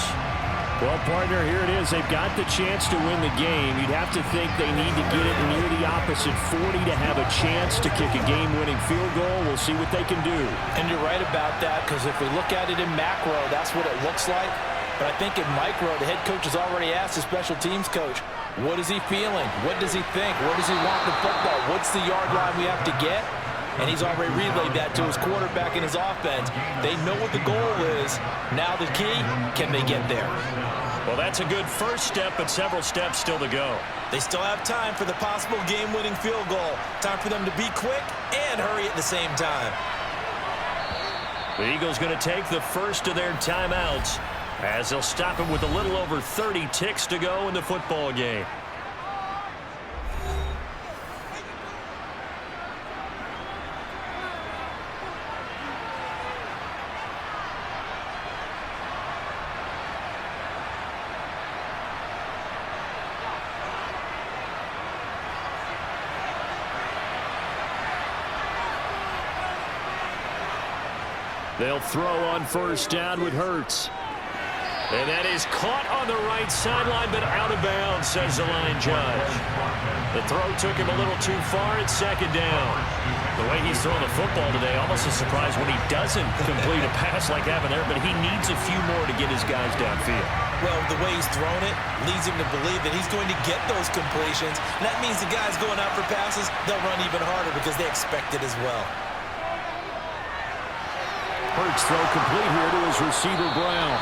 Well, partner, here it is. They've got the chance to win the game. You'd have to think they need to get it near the opposite 40 to have a chance to kick a game-winning field goal. We'll see what they can do. And you're right about that, because if we look at it in macro, that's what it looks like. But I think in micro, the head coach has already asked the special teams coach, what is he feeling? What does he think? Where does he want the football? What's the yard line we have to get? And he's already relayed that to his quarterback and his offense. They know what the goal is. Now the key, can they get there? Well, that's a good first step, but several steps still to go. They still have time for the possible game-winning field goal. Time for them to be quick and hurry at the same time. The Eagles going to take the first of their timeouts as they'll stop him with a little over 30 ticks to go in the football game. They'll throw on first down with Hurts. And that is caught on the right sideline, but out of bounds, says the line judge. The throw took him a little too far at second down. The way he's throwing the football today, almost a surprise when he doesn't complete a pass like happened there, but he needs a few more to get his guys downfield. Well, the way he's thrown it leads him to believe that he's going to get those completions. And that means the guys going out for passes, they'll run even harder because they expect it as well. Hurts throw complete here to his receiver, Brown.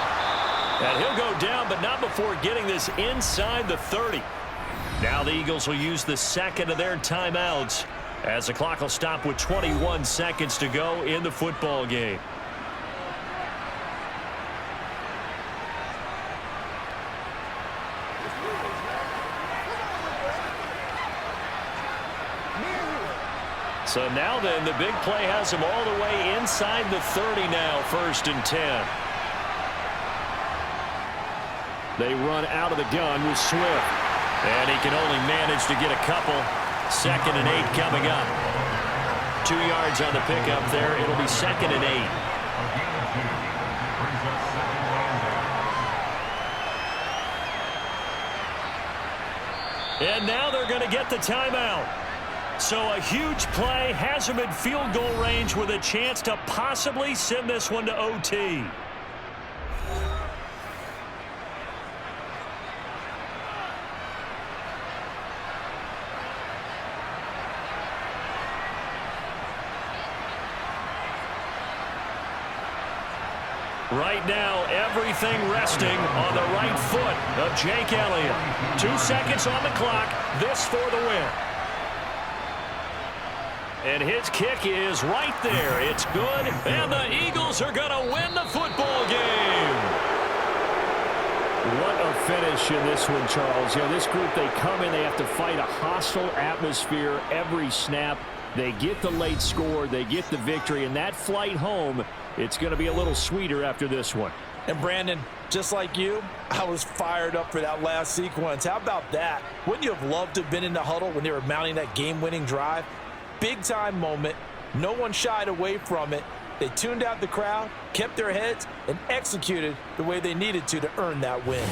And he'll go down, but not before getting this inside the 30. Now the Eagles will use the second of their timeouts as the clock will stop with 21 seconds to go in the football game. So now then, the big play has him all the way inside the 30 now, 1st and 10. They run out of the gun with Swift. And he can only manage to get a couple. 2nd and 8 coming up. 2 yards on the pickup there. It'll be 2nd and 8. And now they're going to get the timeout. So a huge play has him in field goal range with a chance to possibly send this one to OT. Right now, everything resting on the right foot of Jake Elliott. 2 seconds on the clock. This for the win. And his kick is right there. It's good. And the Eagles are going to win the football game. What a finish in this one, Charles. You know, this group, they come in, they have to fight a hostile atmosphere every snap. They get the late score, they get the victory, and that flight home, it's going to be a little sweeter after this one. And Brandon, just like you, I was fired up for that last sequence. How about that? Wouldn't you have loved to have been in the huddle when they were mounting that game-winning drive? Big-time moment. No one shied away from it. They tuned out the crowd, kept their heads, and executed the way they needed to earn that win.